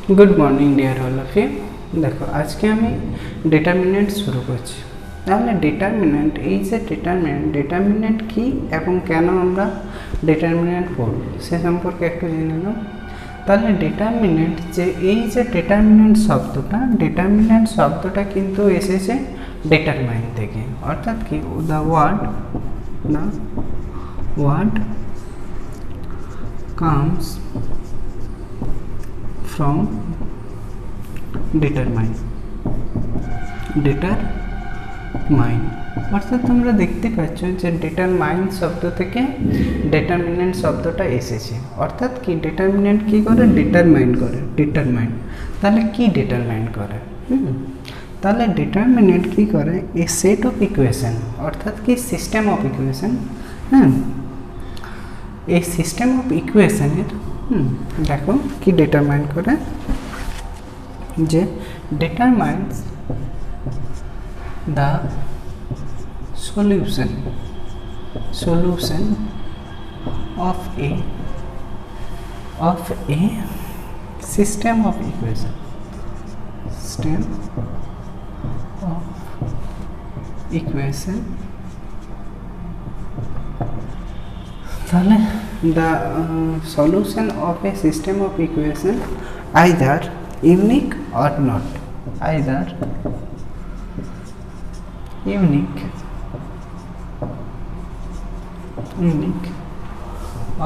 Good morning dear all of you. देखो आज के আমি ডিটারমিনেন্ট শুরু করছি। তাহলে ডিটারমিনেন্ট এই যে ডিটারমিনেন্ট কি এবং কেন আমরা ডিটারমিনেন্ট পড়ব সে সম্পর্কে একটু জেনে নাও। তাহলে ডিটারমিনেন্ট যে এই যে ডিটারমিনেন্ট শব্দটা কিন্তু এসেছে ডিটারমাইন থেকে, অর্থাৎ কি the word comes from determine অর্থাৎ তোমরা দেখতে পাচ্ছ যে ডিটারমাইন শব্দ থেকে ডিটারমিনেন্ট শব্দটা এসেছে। অর্থাৎ কি ডিটারমিনেন্ট কি করে? ডিটারমাইন। তাহলে কি ডিটারমাইন করে? তাহলে ডিটারমিনেন্ট কি করে? এ সেট অফ ইকুয়েশন, অর্থাৎ কি সিস্টেম অফ ইকুয়েশন। এই সিস্টেম অফ ইকুয়েশনের দেখো কি ডিটারমাইন করে, যে determines the solution of a system of equation তাহলে the solution of a system of equation either unique or not, unique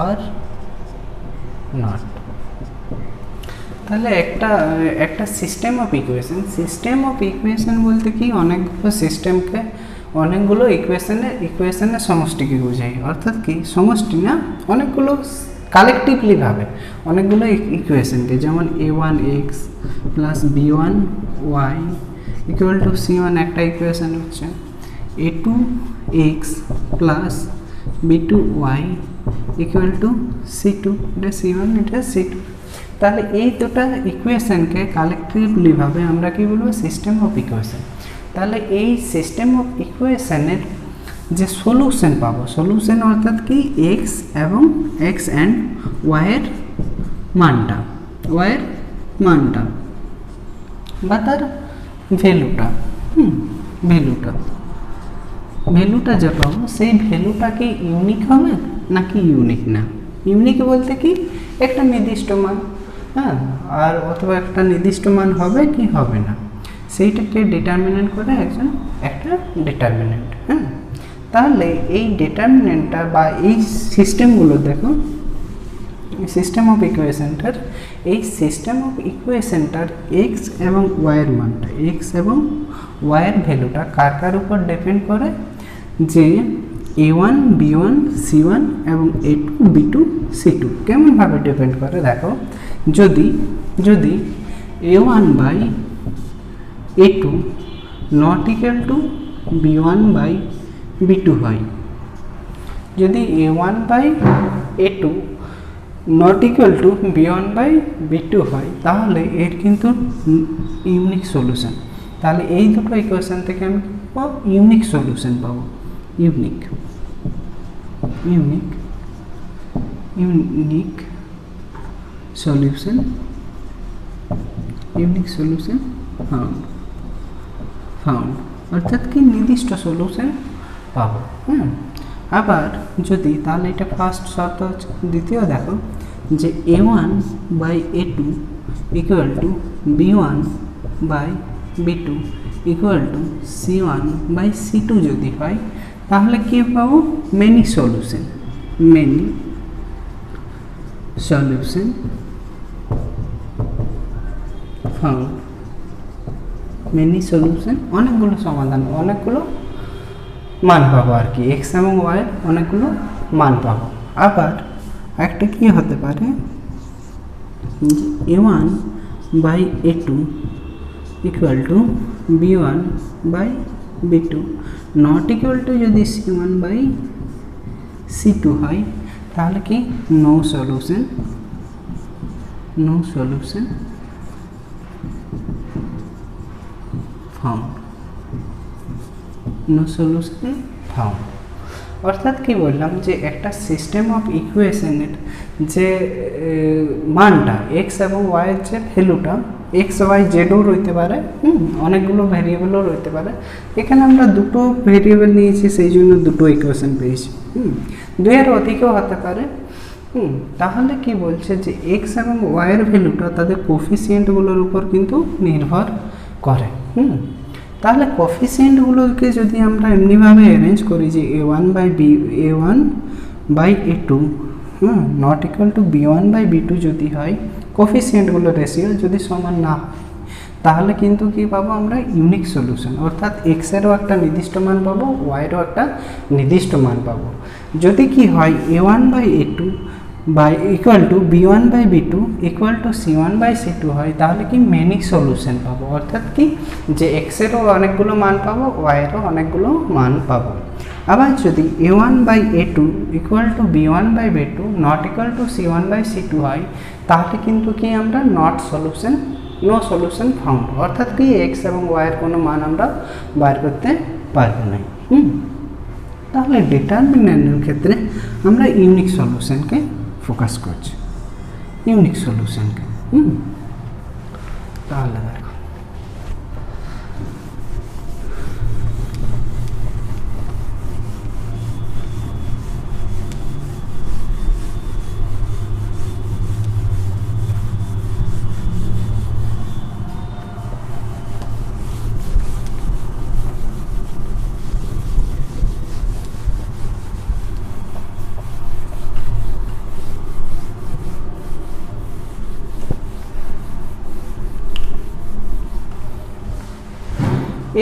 or not। তাহলে একটা সিস্টেম অফ ইকুয়েশন বলতে কি অনেকগুলো ইকুয়েশনের সমষ্টিকে বোঝায়। অর্থাৎ কি সমষ্টি না, অনেকগুলো কালেকটিভলি ভাবে অনেকগুলো ইকুয়েশনকে, যেমন a1x plus b1y equal to c1 একটা ইকুয়েশন হচ্ছে, a2x plus b2y equal to c2, এটা c1 এটা c2। তাহলে এই দুটো ইকুয়েশনকে কালেকটিভলি ভাবে আমরা কি বলবো? System of equation. তাহলে এই সিস্টেম অফ ইকুয়েশনের যে সলিউশন পাবো, সলিউশন অর্থাৎ কি এক্স এবং এক্স অ্যান্ড ওয়াইয়ের মানটা বা তার ভ্যালুটা যা পাবো সেই ভ্যালুটা কি ইউনিক হবে নাকি ইউনিক না। ইউনিক বলতে কি একটা নির্দিষ্ট মান, আর অথবা একটা নির্দিষ্ট মান হবে কি হবে না, সেইটাকে ডিটারমিনেন্ট করে একটা ডিটারমিনেন্ট। তাহলে এই ডিটারমিনেন্টটা বা এই সিস্টেমগুলো দেখো, সিস্টেম অফ ইকুয়েশনটার এক্স এবং ওয়াইয়ের মানটা, এক্স এবং ওয়াইয়ের ভ্যালুটা কার উপর ডিপেন্ড করে? যে a1 b1 c1 এবং a2 b2 c2 কেমনভাবে ডিপেন্ড করে দেখো। যদি a1 by a2 not equal to b1 by b2 হয়, যদি a1 by a2 not equal to b1 by b2 হয়, তাহলে এর কিন্তু ইউনিক সলিউশন। তাহলে এই দুটো ইকুয়েশন থেকে আমি ইউনিক সলিউশন পাবো। ইউনিক সলিউশন ফাউন্ড, অর্থাৎ কি নির্দিষ্ট সলিউশন পাবো। আবার যদি, তাহলে এটা ফার্স্ট শর্ত হচ্ছে। দ্বিতীয় দেখো যে a1 by a2 equal to b1 by b2 equal to c1 by c2 যদি হয়, তাহলে কি পাবো? Many solution found. Many solution অনেকগুলো সমাধান, অনেকগুলো মান পাবো আর কি, এক্স এবং ওয়াই অনেকগুলো মান পাবো। আবার একটা কি হতে পারে, a1 by a2 equal to b1 by b2 not equal to যদি c1 বাই c2 হয়, তাহলে কি নো সলিউশন ফাউন্ড। অর্থাৎ কি বললাম যে একটা সিস্টেম অফ ইকুয়েশনের যে মানটা এক্স এবং ওয়াইয়ের যে ভ্যালুটা এক্স ওয়াই জেডও রইতে পারে, অনেকগুলো ভ্যারিয়েবলও রইতে পারে। এখানে আমরা দুটো ভ্যারিয়েবল নিয়েছি, সেই জন্য দুটো ইকুয়েশন পেয়েছি। দুইয়ের অধিকও হতে পারে। তাহলে কি বলছে যে এক্স এবং ওয়াইয়ের ভ্যালুটা তাদের কোফিসিয়েন্টগুলোর উপর কিন্তু নির্ভর করে। তাহলে কোফিসিয়েন্টগুলোকে যদি আমরা এমনিভাবে অ্যারেঞ্জ করি যে a1/b1/a2 not equal to b1/b2 যদি হয়, কোফিসিয়েন্টগুলোর রেশিও যদি সমান না হয়, তাহলে কিন্তু কি পাবো আমরা ইউনিক সলিউশন, অর্থাৎ এক্সেরও একটা নির্দিষ্ট মান পাবো, ওয়াইয়েরও একটা নির্দিষ্ট মান পাবো। যদি কি হয় a1/a2 equal to b1/b2 equal to c1/c2 হয়, তাহলে কি মেনি সলিউশন পাবো, অর্থাৎ কি যে এক্সেরও অনেকগুলো মান পাবো, ওয়াইয়েরও অনেকগুলো মান পাবো। আবার যদি a1/a2 equal to b1/b2 not equal to c1/c2 হয়, তাহলে কিন্তু কি আমরা not solution, no solution found, অর্থাৎ কি এক্স এবং ওয়াইয়ের কোনো মান আমরা বার করতে পারবো না। তাহলে ডিটারমিনেন্টের ক্ষেত্রে আমরা ইউনিক সলিউশনকে ফোকাস করছি, ইউনিক সলিউশনকে। তাহলে দেখো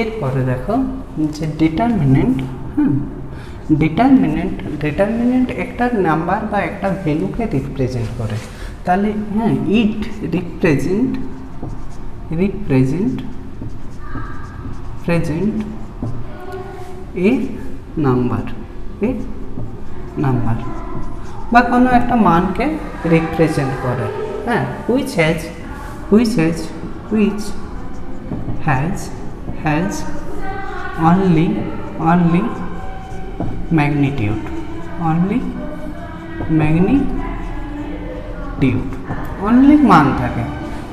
এরপরে দেখো যে ডিটারমিনেন্ট, ডিটারমিনেন্ট একটা নাম্বার বা একটা ভ্যালুকে রিপ্রেজেন্ট করে। তাহলে ইট রিপ্রেজেন্ট এ নাম্বার বা কোনো একটা মানকে রিপ্রেজেন্ট করে, which has only magnitude, only মান থাকে।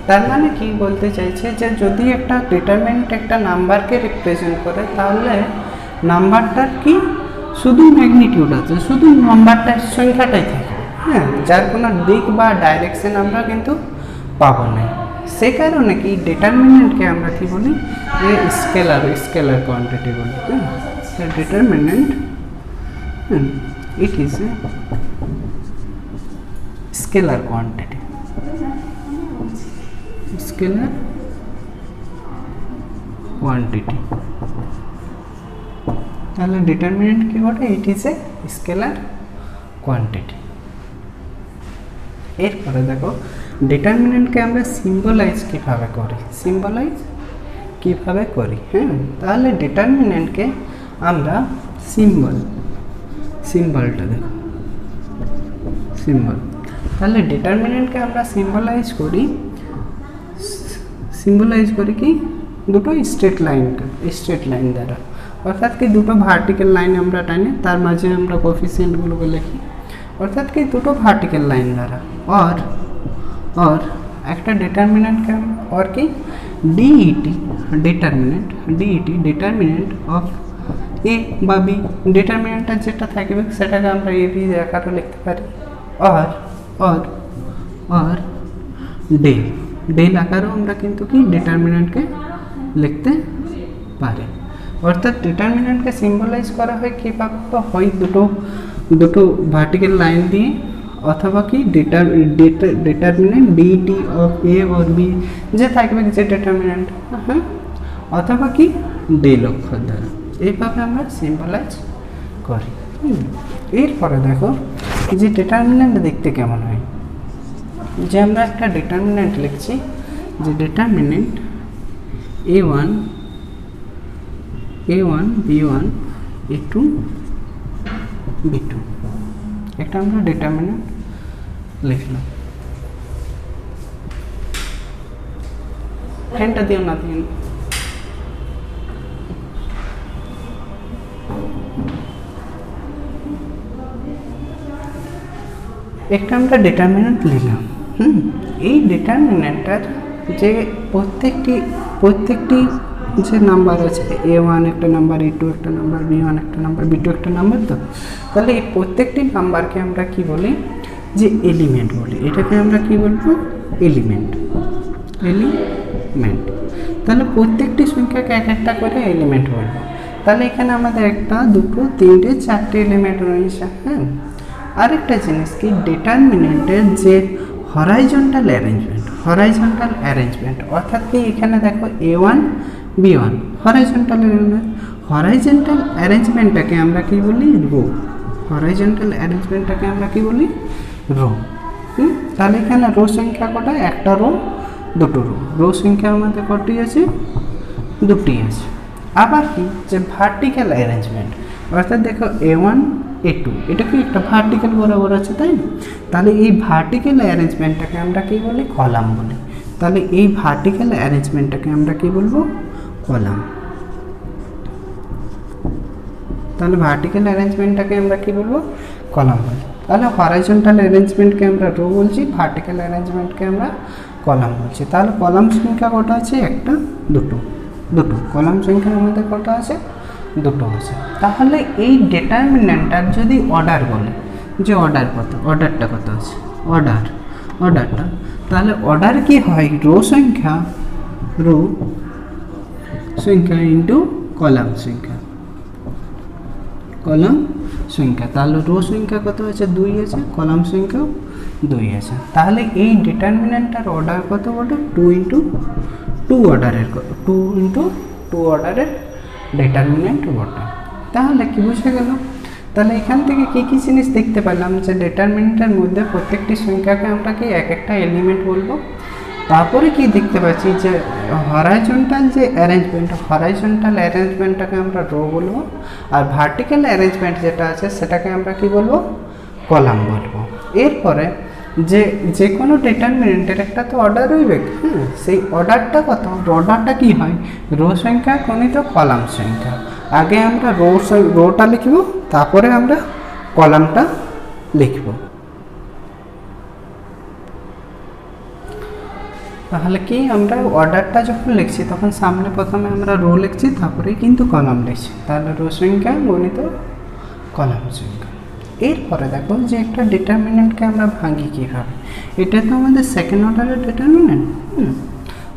তার মানে কি বলতে চাইছে যে যদি একটা ডিটারমিনেন্ট একটা নাম্বারকে রিপ্রেজেন্ট করে, তাহলে নাম্বারটার কি শুধু ম্যাগনিটিউড আছে, শুধু নাম্বারটার সংখ্যাটাই থাকে, যার কোনো দিক বা ডাইরেকশন আমরা কিন্তু পাবো না। সে কারণে কি ডিটারমিনেন্টকে আমরা কি বলি, যে স্কেলার কোয়ান্টিটি বলি। Determinant it is a scalar quantity, তাহলে ডিটারমিনেন্ট কি বলে, it is a scalar quantity. এরপরে দেখো ডিটারমিনেন্টকে আমরা সিম্বলাইজ কিভাবে করি, তাহলে ডিটারমিনেন্টকে আমরা সিম্বলটা দেখো, তাহলে ডিটারমিনেন্টকে আমরা সিম্বলাইজ করি কি দুটো স্ট্রেট লাইন দ্বারা, অর্থাৎ কি দুটো ভার্টিক্যাল লাইন আমরা টানি, তার মাঝে আমরা কোফিসিয়েন্টগুলোকে লিখি, অর্থাৎ কি দুটো ভার্টিক্যাল লাইন দ্বারা। और একটা ডিটারমিনেন্টকে और কি ডিটারমিনেন্ট অফ এ বা বি, ডিটারমিনেন্টটা যেটা থাকবে সেটাকে আমরা এ বি আকারে লিখতে পারি। और ডেল আকারেও আমরা কিন্তু কি ডিটারমিনেন্টকে লিখতে পারি। অর্থাৎ ডিটারমিনেন্টকে সিম্বলাইজ করা হয় কীভাবে, তো হয় দুটো ভার্টিক্যাল লাইন দিয়ে, অথবা কি determinant det of A or B যে থাকবে যে ডিটারমিনেন্ট, অথবা কি ডেল অক্ষর দ্বারা, এইভাবে আমরা সিম্বলাইজ করি। এরপরে দেখো যে ডিটারমিনেন্ট দেখতে কেমন হয়, যে আমরা একটা ডিটারমিনেন্ট লিখছি, যে determinant a1 b1 a2 b2, একটা আমরা ডিটারমিনেন্ট লিখলাম। ফ্যানটা দিও না, একটা আমরা ডিটারমিনেন্ট লিখলাম। এই ডিটারমিনেন্টটার যে প্রত্যেকটি যে নাম্বার আছে, A1 একটা নাম্বার, A2 একটা নাম্বার, B1 একটা নাম্বার, B2 একটা নাম্বার, তো তাহলে এই প্রত্যেকটি নাম্বারকে আমরা কি বলি, যে এলিমেন্ট বলি। এটাকে আমরা কি বলবো, এলিমেন্ট। তাহলে প্রত্যেকটি সংখ্যাকে এক একটা করে এলিমেন্ট বলবো। তাহলে এখানে আমাদের একটা, দুটো, তিনটে, চারটে এলিমেন্ট রয়েছে। হ্যাঁ, আরেকটা জিনিস কি, ডিটারমিনেন্টের যে হরাইজন্টাল অ্যারেঞ্জমেন্ট, অর্থাৎ কি এখানে দেখো A1 B1 হরাইজন্টাল অ্যারেঞ্জমেন্টটাকে আমরা কি বলি, রো। তাহলে এখানে রো সংখ্যা কটা, একটা রো, দুটো রো সংখ্যা আমাদের কটি আছে, দুটি আছে। আবার কি, যে ভার্টিক্যাল অ্যারেঞ্জমেন্ট, অর্থাৎ দেখো A1 A2 এটা কি একটা ভার্টিক্যাল বরাবর আছে, তাই না? তাহলে এই ভার্টিক্যাল অ্যারেঞ্জমেন্টটাকে আমরা কি বলি, কলাম বলি। তাহলে এই ভার্টিক্যাল অ্যারেঞ্জমেন্টটাকে আমরা কি বলবো, কলাম। তাহলে ভার্টিক্যাল অ্যারেঞ্জমেন্টটাকে আমরা কি বলবো, কলাম বলি। তাহলে হরাইজন্টাল অ্যারেঞ্জমেন্টকে আমরা রো বলছি, ভার্টিক্যাল অ্যারেঞ্জমেন্টকে আমরা কলাম বলছি। তাহলে কলাম সংখ্যা কটা আছে, একটা, দুটো। কলাম সংখ্যা আমাদের কটা আছে, দুটো আছে। তাহলে এই ডিটারমিনেন্টটার যদি অর্ডার বলে, যে অর্ডারটা কত আছে, অর্ডারটা, তাহলে অর্ডার কি হয়, রো সংখ্যা ইন্টু কলাম সংখ্যা। তাহলে রো সংখ্যা কত আছে, 2 আছে, কলাম সংখ্যাও 2 আছে। তাহলে এই ডিটারমিনেন্টটার অর্ডার কত বটে, 2 ইন্টু 2 অর্ডারের ডিটারমিনেন্ট বটে। তাহলে কি বুঝে গেল? তাহলে এখান থেকে কি জিনিস দেখতে পেলাম, যে ডিটারমিনেন্টের মধ্যে প্রত্যেকটি সংখ্যাকে আমরা কি এক একটা এলিমেন্ট বলবো। তারপরে কি দেখতে পাচ্ছি, যে হরাইজন্টাল অ্যারেঞ্জমেন্টটাকে আমরা রো বলবো, আর ভার্টিক্যাল অ্যারেঞ্জমেন্ট যেটা আছে সেটাকে আমরা কি বলবো, কলাম বলবো। এরপরে যে কোনো ডিটারমিনেন্টের একটা তো অর্ডার হইবে। সেই অর্ডারটা কি হয়, রো সংখ্যা গণিত কলাম সংখ্যা। আগে আমরা রোটা লিখব, তারপরে আমরা কলামটা লিখব। তাহলে কি, আমরা অর্ডারটা যখন লিখছি তখন সামনে প্রথমে আমরা রো লিখছি, তারপরেই কিন্তু কলাম লিখছি। তাহলে রো সংখ্যা গণিত কলাম সংখ্যা। এরপরে দেখো যে একটা ডিটারমিনেন্টকে আমরা ভাঙি কীভাবে, এটা তো আমাদের সেকেন্ড অর্ডারের ডিটারমিনেন্ট।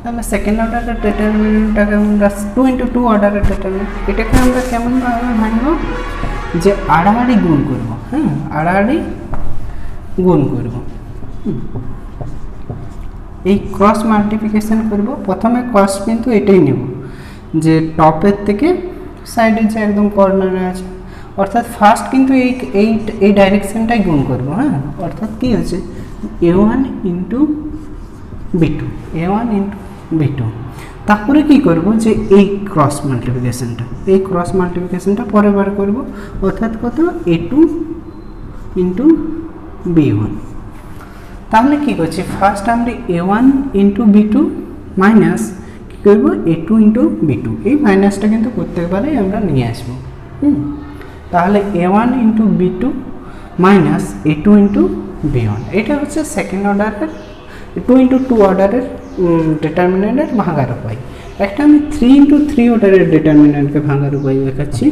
তাহলে সেকেন্ড অর্ডারের ডিটারমিনেন্টটাকে আমরা 2 ইন্টু 2 অর্ডারের ডিটারমিনেন্ট, এটাকে আমরা কেমনভাবে ভাঙবো, যে আড়াআড়ি গুণ করবো। এই ক্রস মাল্টিপ্লিকেশন করব। প্রথমে ক্রস কিন্তু এটাই নেব, যে টপের থেকে সাইডের যে একদম কর্নারে আছে, অর্থাৎ ফার্স্ট কিন্তু এই ডাইরেকশনটাই গুণ করবো। অর্থাৎ কি হচ্ছে, A1 ইন্টু B2, তারপরে কি করব, যে এই ক্রস মাল্টিপ্লিকেশনটা পরে বার করব, অর্থাৎ কত, A2 ইন্টু B1। তাহলে কি করছি, ফার্স্ট আমরা A1 ইন্টু B2 মাইনাস কী করব, A2 ইন্টু B2। এই মাইনাসটা কিন্তু প্রত্যেকবারেই আমরা নিয়ে আসবো। তাহলে A1 into B2 minus A2 into B1, এটা হচ্ছে সেকেন্ড অর্ডারের 2 ইন্টু 2 অর্ডারের ডিটারমিনেন্টের ভাঙার উপায়। একটা আমি 3 ইন্টু 3 অর্ডারের ডিটারমিনেন্টকে ভাঙার উপায় দেখাচ্ছি।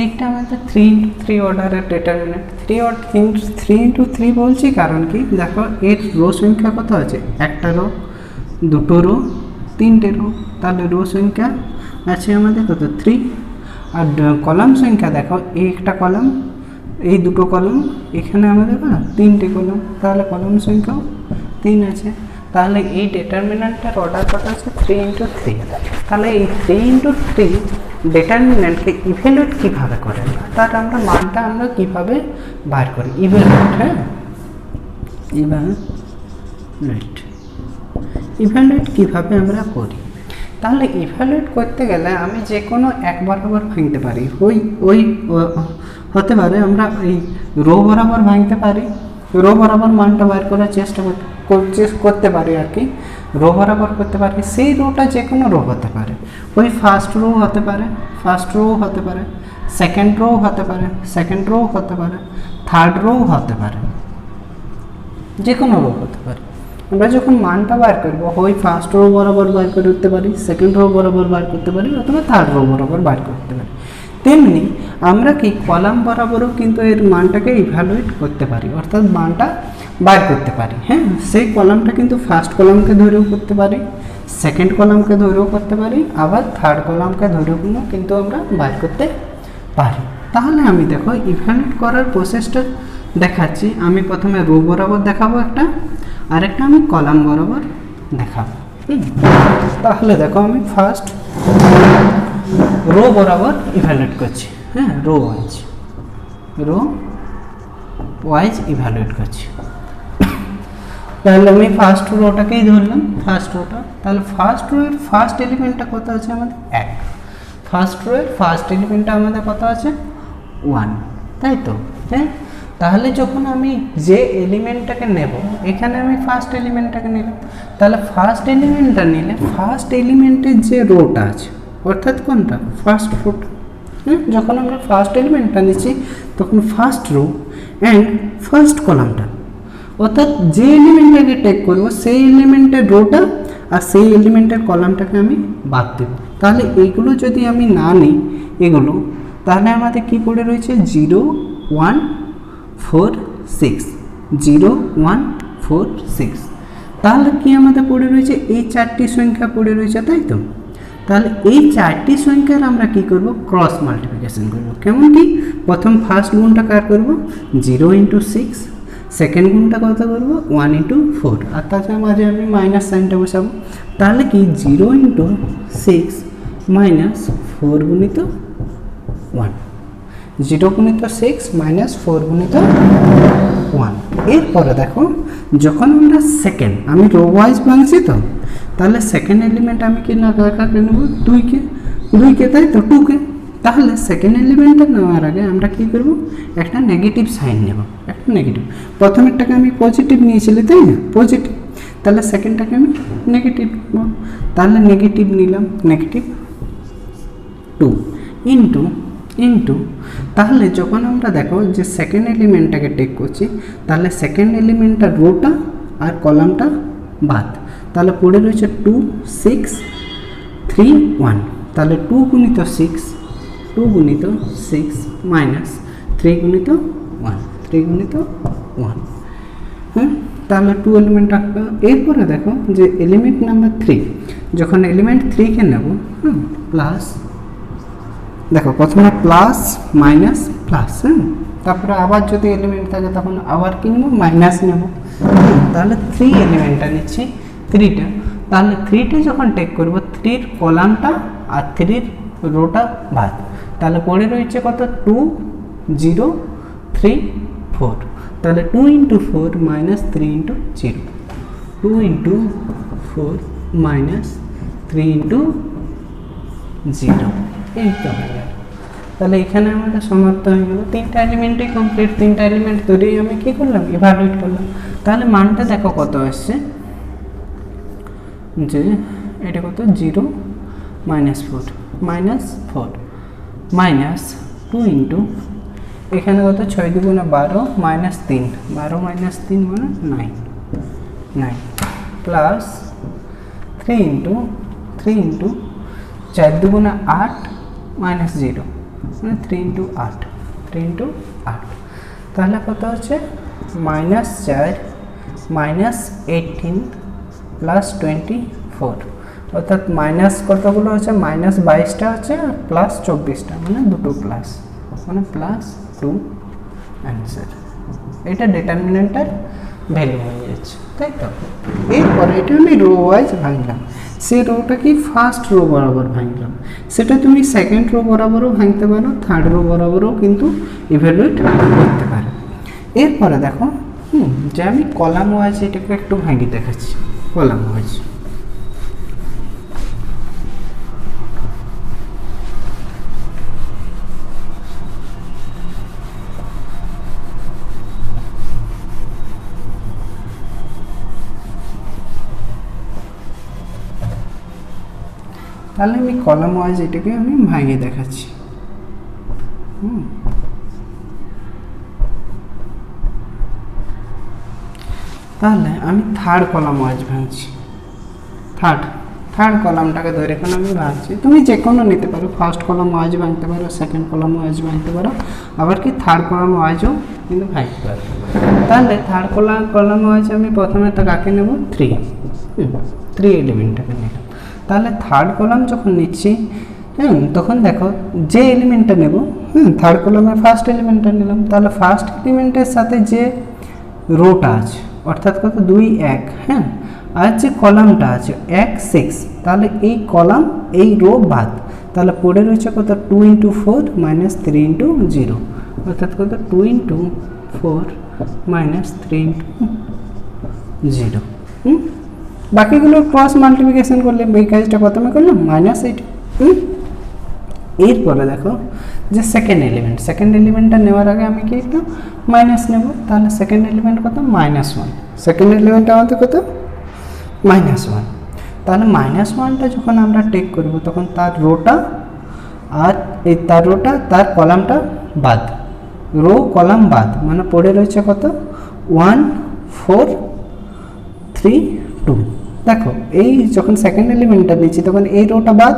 এইটা আমাদের 3 ইন্টু 3 অর্ডারের ডিটারমিনেন্ট। 3 ইন্টু 3 বলছি কারণ কি, দেখো এর রো সংখ্যা কত আছে, একটা রো, দুটো রো, তিনটে রো। তাহলে রো সংখ্যা আছে আমাদের কত, 3। আর কলাম সংখ্যা দেখো, এই একটা কলাম, এই দুটো কলাম, এখানে আমাদের কত, তিনটে কলাম। তাহলে কলাম সংখ্যাও 3 আছে। তাহলে এই ডিটারমিনেন্টটার অর্ডার কত আছে, 3 ইন্টু 3। তাহলে এই 3 ইন্টু 3 ডিটারমিনেন্টকে ইভ্যালুয়েট কীভাবে করে, তার আমরা মানটা আমরা কীভাবে বার করি, ইভ্যালুয়েট কীভাবে আমরা করি। তাহলে ইভ্যালুয়েট করতে গেলে আমি যে কোনো এক বরাবর ভাঙতে পারি, ওই হতে পারে আমরা এই রো বরাবর ভাঙতে পারি, রো বরাবর মানটা বার করার চেষ্টা করতে পারি আর কি, রো বরাবর করতে পারি। সেই রোটা যে কোনো রো হতে পারে, ওই ফার্স্ট রো হতে পারে, ফার্স্ট রো হতে পারে, সেকেন্ড রো হতে পারে, সেকেন্ড রো হতে পারে, থার্ড রো হতে পারে, যে কোনো রো হতে পারে। আমরা যখন মানটা বার করবো হয় ফার্স্ট রো বরাবর বার করতে পারি, সেকেন্ড রো বরাবর বার করতে পারি, অথবা থার্ড রো বরাবর বার করতে পারি। তেমনি আমরা কি কলাম বরাবরও কিন্তু এর মানটাকে ইভ্যালুয়েট করতে পারি, অর্থাৎ মানটা বার করতে পারি। হ্যাঁ, সেই কলামটা কিন্তু ফার্স্ট কলামকে ধরেও করতে পারি, সেকেন্ড কলামকে ধরেও করতে পারি, আবার থার্ড কলামকে ধরেও কিন্তু আমরা বার করতে পারি। তাহলে আমি দেখো ইভ্যালুয়েট করার প্রসেসটা দেখাচ্ছি। আমি প্রথমে রো বরাবর দেখাবো একটা, আরেকটা আমি কলাম বরাবর দেখাবো। তাহলে দেখো আমি ফার্স্ট রো বরাবর ইভ্যালুয়েট করছি। হ্যাঁ, রো ওয়াইজ ইভ্যালুয়েট করছি। তাহলে আমি ফার্স্ট রোটাকেই ধরলাম, ফার্স্ট রোটা। তাহলে ফার্স্ট রো এর ফার্স্ট এলিমেন্টটা কত আছে আমাদের? 1। ফার্স্ট রো এর ফার্স্ট এলিমেন্টটা আমাদের কত আছে? 1, তাই তো? হ্যাঁ, তাহলে যখন আমি যে এলিমেন্টটাকে নেব, এখানে আমি ফার্স্ট এলিমেন্টটাকে নিলাম, তাহলে ফার্স্ট এলিমেন্টটা নিলে ফার্স্ট এলিমেন্টের যে রোটা আছে, অর্থাৎ কোনটা? First rota. যখন আমরা ফার্স্ট এলিমেন্টটা নিচ্ছি তখন ফার্স্ট রো অ্যান্ড ফার্স্ট কলামটা, অর্থাৎ যে এলিমেন্টটাকে টেক করবো সেই এলিমেন্টের রোটা আর সেই এলিমেন্টের কলামটাকে আমি বাদ দেব। তাহলে এইগুলো যদি আমি না নিই এগুলো, তাহলে আমাদের কি পড়ে রয়েছে? 0 1 4 6, 0 1 4 6। তাহলে কি আমাদের পড়ে রয়েছে? এই 4টি সংখ্যা পড়ে রয়েছে, তাই তো? তাহলে এই 4টি সংখ্যার আমরা কি করব? ক্রস মাল্টিপ্লিকেশন করব। কেমন কি? প্রথম ফার্স্ট গুণটা কার করব? 0 × 6, সেকেন্ড গুণটা কত করব? 1 × 4, আর তাছাড়া মাঝে আমি মাইনাস সাইনটা বসাবো। তাহলে কি 0 × 6 মাইনাস 4 গুণিত 1, 0 গুণিত 6 মাইনাস 4 গুণিত 1। এরপরে দেখো যখন আমরা সেকেন্ড, আমি রো ওয়াইজ ভাঙছি তো, তাহলে সেকেন্ড এলিমেন্ট আমি কি না কাকে নেব? 2কে, তাই তো? 2কে। তাহলে সেকেন্ড এলিমেন্টটা নেওয়ার আগে আমরা কি করব? একটা নেগেটিভ সাইন নেব, একটা নেগেটিভ। প্রথমেরটাকে আমি পজিটিভ নিয়েছিলি, তাই না? পজিটিভ। তাহলে সেকেন্ডটাকে আমি নেগেটিভ নেব, তাহলে নেগেটিভ নিলাম, নেগেটিভ 2 ইন্টু তাহলে যখন আমরা দেখো যে সেকেন্ড এলিমেন্টটাকে টেক করছি, তাহলে সেকেন্ড এলিমেন্টটা রোটা আর কলামটা বাদ, তাহলে পড়ে রয়েছে 2 6 3 1। তাহলে 2 গুণিত 6 মাইনাস 3 গুণিত 1, 3 গুণিত 1। হ্যাঁ, তাহলে 2 এলিমেন্ট রাখবে। এরপরে দেখো যে এলিমেন্ট নাম্বার 3, যখন এলিমেন্ট 3কে নেব, প্লাস, দেখো প্রথমে প্লাস মাইনাস প্লাস, তারপরে আবার যদি এলিমেন্ট থাকে তখন আবার কি নেব? মাইনাস নেব। তাহলে 3 এলিমেন্টটা নিচ্ছি, 3টা। তাহলে 3টা যখন টেক করব, 3 কলামটা আর 3 রোটা বাদ, তাহলে পড়ে রয়েছে কত? 2 0 3 4। তাহলে 2 × 4 মাইনাস 3 × 0, 2 × 4 মাইনাস 3 × 0। এই তো হয়ে গেল। তাহলে এখানে আমাদের সমাপ্ত হয়ে গেল। 3টা এলিমেন্টই কমপ্লিট। 3টা এলিমেন্ট ধরেই আমি কি করলাম? ইভ্যালুয়েট করলাম। তাহলে মানটা দেখো কত আসছে, যে এটা কত? 0 -4 মাইনাস 2 × এখানে কত? 6 × 12 মাইনাস 3, 12 মাইনাস 3 মানে 9 প্লাস 3 × 4 × 8 মাইনাস 0 মানে 3 × 8, 3 × 8। তাহলে কত হচ্ছে? -4 মাইনাস 18 প্লাস 24, অর্থাৎ মাইনাস কতগুলো হচ্ছে? মাইনাস 22টা হচ্ছে আর প্লাস 24টা, মানে দুটো প্লাস, মানে +2 অ্যান্সার। এটা ডিটারমিনেন্টের ভ্যালু হয়ে যাচ্ছে, তাই তো? এরপরে এটা আমি রো ওয়াইজ ভাঙলাম। সেই রোটা কি? ফার্স্ট রো বরাবর ভাঙলাম। সেটা তুমি সেকেন্ড রো বরাবরও ভাঙতে পারো, থার্ড রো বরাবরও কিন্তু ইভ্যালুয়েট করতে পারো। এরপরে দেখো যে আমি কলাম ওয়াইজ এটাকে একটু ভাঙি দেখাচ্ছি। কলাম ওয়াইজ তাহলে আমি কলাম ওয়াইজ এটাকে আমি ভাঙিয়ে দেখাচ্ছি। তাহলে আমি থার্ড কলাম ওয়াইজ ভাঙছি। থার্ড কলামটাকে ধরে এখন আমি ভাঙছি। তুমি যে কোনো নিতে পারো, ফার্স্ট কলাম ওয়াইজ ভাঙতে পারো, সেকেন্ড কলাম ওয়াইজ ভাঙতে পারো, আবার কি থার্ড কলাম ওয়াইজও কিন্তু ভাঙতে পারো। তাহলে থার্ড কলাম ওয়াইজ আমি প্রথমে তো কাকে নেব, 3 এলিমেন্টটাকে নিলাম। তাহলে থার্ড কলাম যখন নিচ্ছি, তখন দেখো যে এলিমেন্টটা নেব, থার্ড কলামের ফার্স্ট এলিমেন্টটা নিলাম। তাহলে ফার্স্ট এলিমেন্টের সাথে যে রোটা আছে, অর্থাৎ কত 2 1, আর যে কলামটা আছে 1 6, তাহলে এই কলাম এই রো বাদ, তাহলে পড়ে রয়েছে কত 2 × 4 - 3 × 0, অর্থাৎ কত 2 × 4 - 3 × 0। বাকিগুলো ক্রস মাল্টিপ্লিকেশন করলে এই কাজটা প্রথমে করলাম -8। এরপরে দেখো যে সেকেন্ড এলিমেন্টটা নেওয়ার আগে আমি কি একটু মাইনাস নেব। তাহলে সেকেন্ড এলিমেন্ট কত, -1। সেকেন্ড এলিমেন্টটা আমাদের কত, -1। তাহলে -1টা যখন আমরা টেক করব, তখন তার রোটা আর এই তার কলামটা বাদ, রো কলাম বাদ, মানে পড়ে রয়েছে কত 1 4 3 2। দেখো এই যখন সেকেন্ড এলিমেন্টটা নিচ্ছি তখন এই রোটা বাদ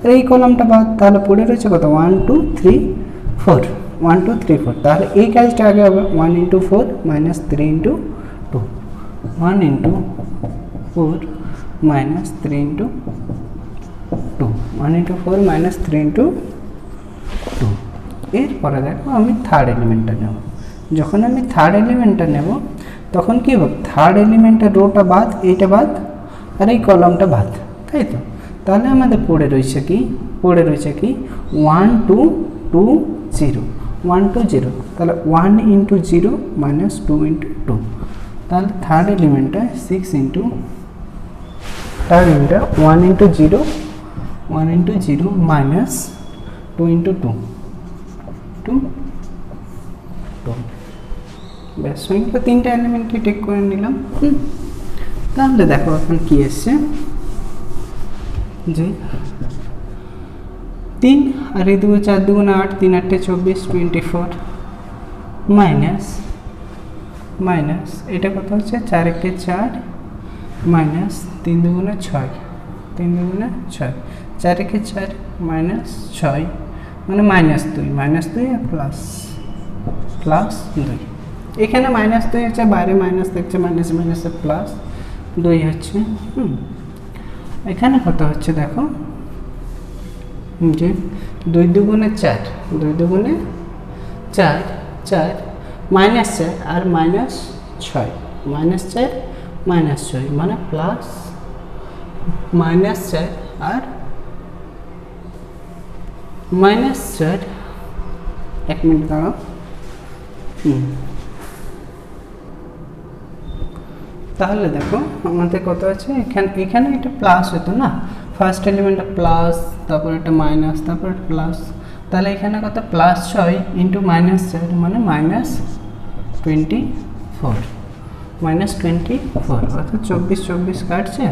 আর এই কলামটা বাদ, তাহলে পড়ে রয়েছে কত 1 2 3 4, 1 2 3 4। তাহলে এই কাজটা আগে হবে 1 × 4 - 3 × 2, 1 × 4 - 3 × 2, 1 × 4 - 3 × 2। এরপরে দেখো আমি থার্ড এলিমেন্টটা নেব। যখন আমি থার্ড এলিমেন্টটা নেব তখন কি হবে, থার্ড এলিমেন্টের রোটা বাদ, এইটা বাদ আর এই কলামটা বাদ, তাই তো। তাহলে আমাদের পড়ে রয়েছে কি 1 2 2 0, 1 2 0। তাহলে 1 × 0 - 2 × 2। তাহলে থার্ড এলিমেন্টটা 1 × 0 1 × 0 - 2 × 2 2 2। ব্যাস তো 3টা এলিমেন্টকে টেক করে নিলাম। তাহলে দেখো এখন কি এসছে, যে 3 আর এই 2 4 2 8, 3 8 24 24 মাইনাস এটা কত হচ্ছে 4 1 4 মাইনাস 3 2 6, 3 2 6, 4 1 4 মাইনাস 6 মানে -2 আর প্লাস 2। এখানে -2 হচ্ছে, বাইরে মাইনাস দেখছে, মাইনাসে প্লাস 2 হচ্ছে। এখানে কত হচ্ছে দেখো, যে 2 2 4, 2 2 4 4 -4 আর -6, -4 -6 মানে প্লাস -4 আর -4। 1 মিনিট দাঁড়াও। তাহলে দেখো আমাদের কত আছে, এখানে এটা প্লাস হতো না, ফার্স্ট এলিমেন্টটা প্লাস, তারপর এটা মাইনাস, তারপর প্লাস। তাহলে এখানে কত +6 × -4 মানে -24, অর্থাৎ 24 24 কাটছে,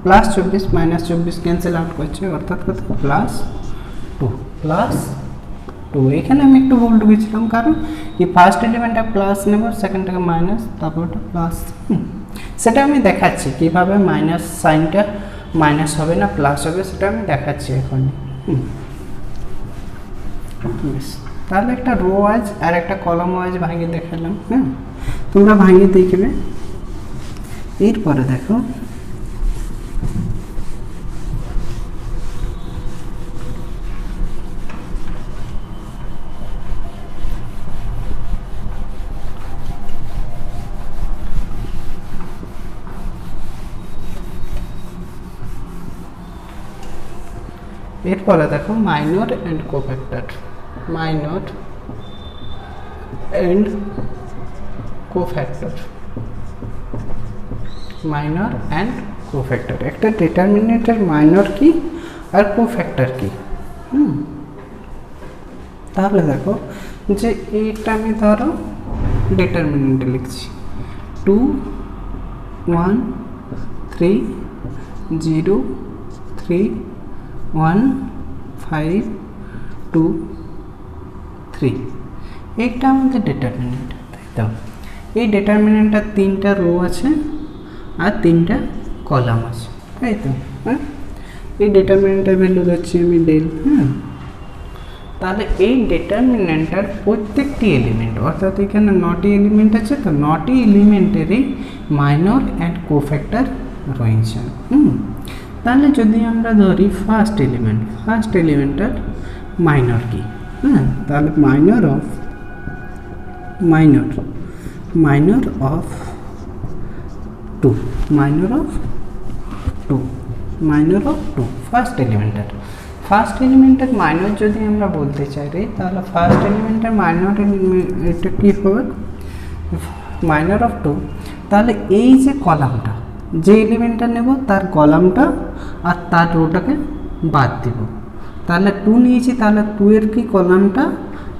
+24 -24 ক্যান্সেল আউট করছে, অর্থাৎ কত +2। এখানে আমি একটু ভুল ঢুকেছিলাম, কারণ কি ফার্স্ট এলিমেন্টটা প্লাস নেব, সেকেন্ডটাকে মাইনাস, তারপর ওটা প্লাস। সেটা আমি দেখাচ্ছি কিভাবে মাইনাস সাইনটা মাইনাস হবে না প্লাস হবে, সেটা আমি দেখাচ্ছি এখন। তাহলে একটা রো ওয়াইজ আর একটা কলাম ওয়াইজ ভাঙিয়ে দেখালাম। তোমরা ভাঙিয়ে দেখবে। এরপরে দেখো মাইনর অ্যান্ড কোফ্যাক্টর। একটা ডিটারমিনেন্টের মাইনর কি আর কোফ্যাক্টর কি। তাহলে দেখো যে এইটা আমি ধরো ডিটারমিনেন্টে লিখছি 2 1 3 0 3 1 5 2 3 এইটা আমাদের ডিটারমিনেন্ট, তাই তো? এই ডিটারমিনেন্টটার 3টা রো আছে আর 3টা কলাম আছে, তাই তো? হ্যাঁ, এই ডিটারমিনেন্টের ভ্যালু হচ্ছে আমি ডেল। হ্যাঁ, তাহলে এই ডিটারমিনেন্টটার প্রত্যেকটি এলিমেন্ট, অর্থাৎ এখানে 9টি এলিমেন্ট আছে, তো 9টি এলিমেন্টেরই মাইনর অ্যান্ড কোফ্যাক্টর রয়েছে। তাহলে যদি আমরা ধরি ফার্স্ট এলিমেন্টের মাইনর কি? হ্যাঁ, তাহলে মাইনর অফ 2 ফার্স্ট এলিমেন্টের মাইনর যদি আমরা বলতে চাই রে, তাহলে ফার্স্ট এলিমেন্টের মাইনর এটা কি হবে? Minor of 2। তাহলে এই যে কলামটা, যে এলিমেন্টটা নেব তার কলামটা আর তার রোটাকে বাদ দিব। তাহলে 2 নিয়েছি, তাহলে 2 এর কি কলামটা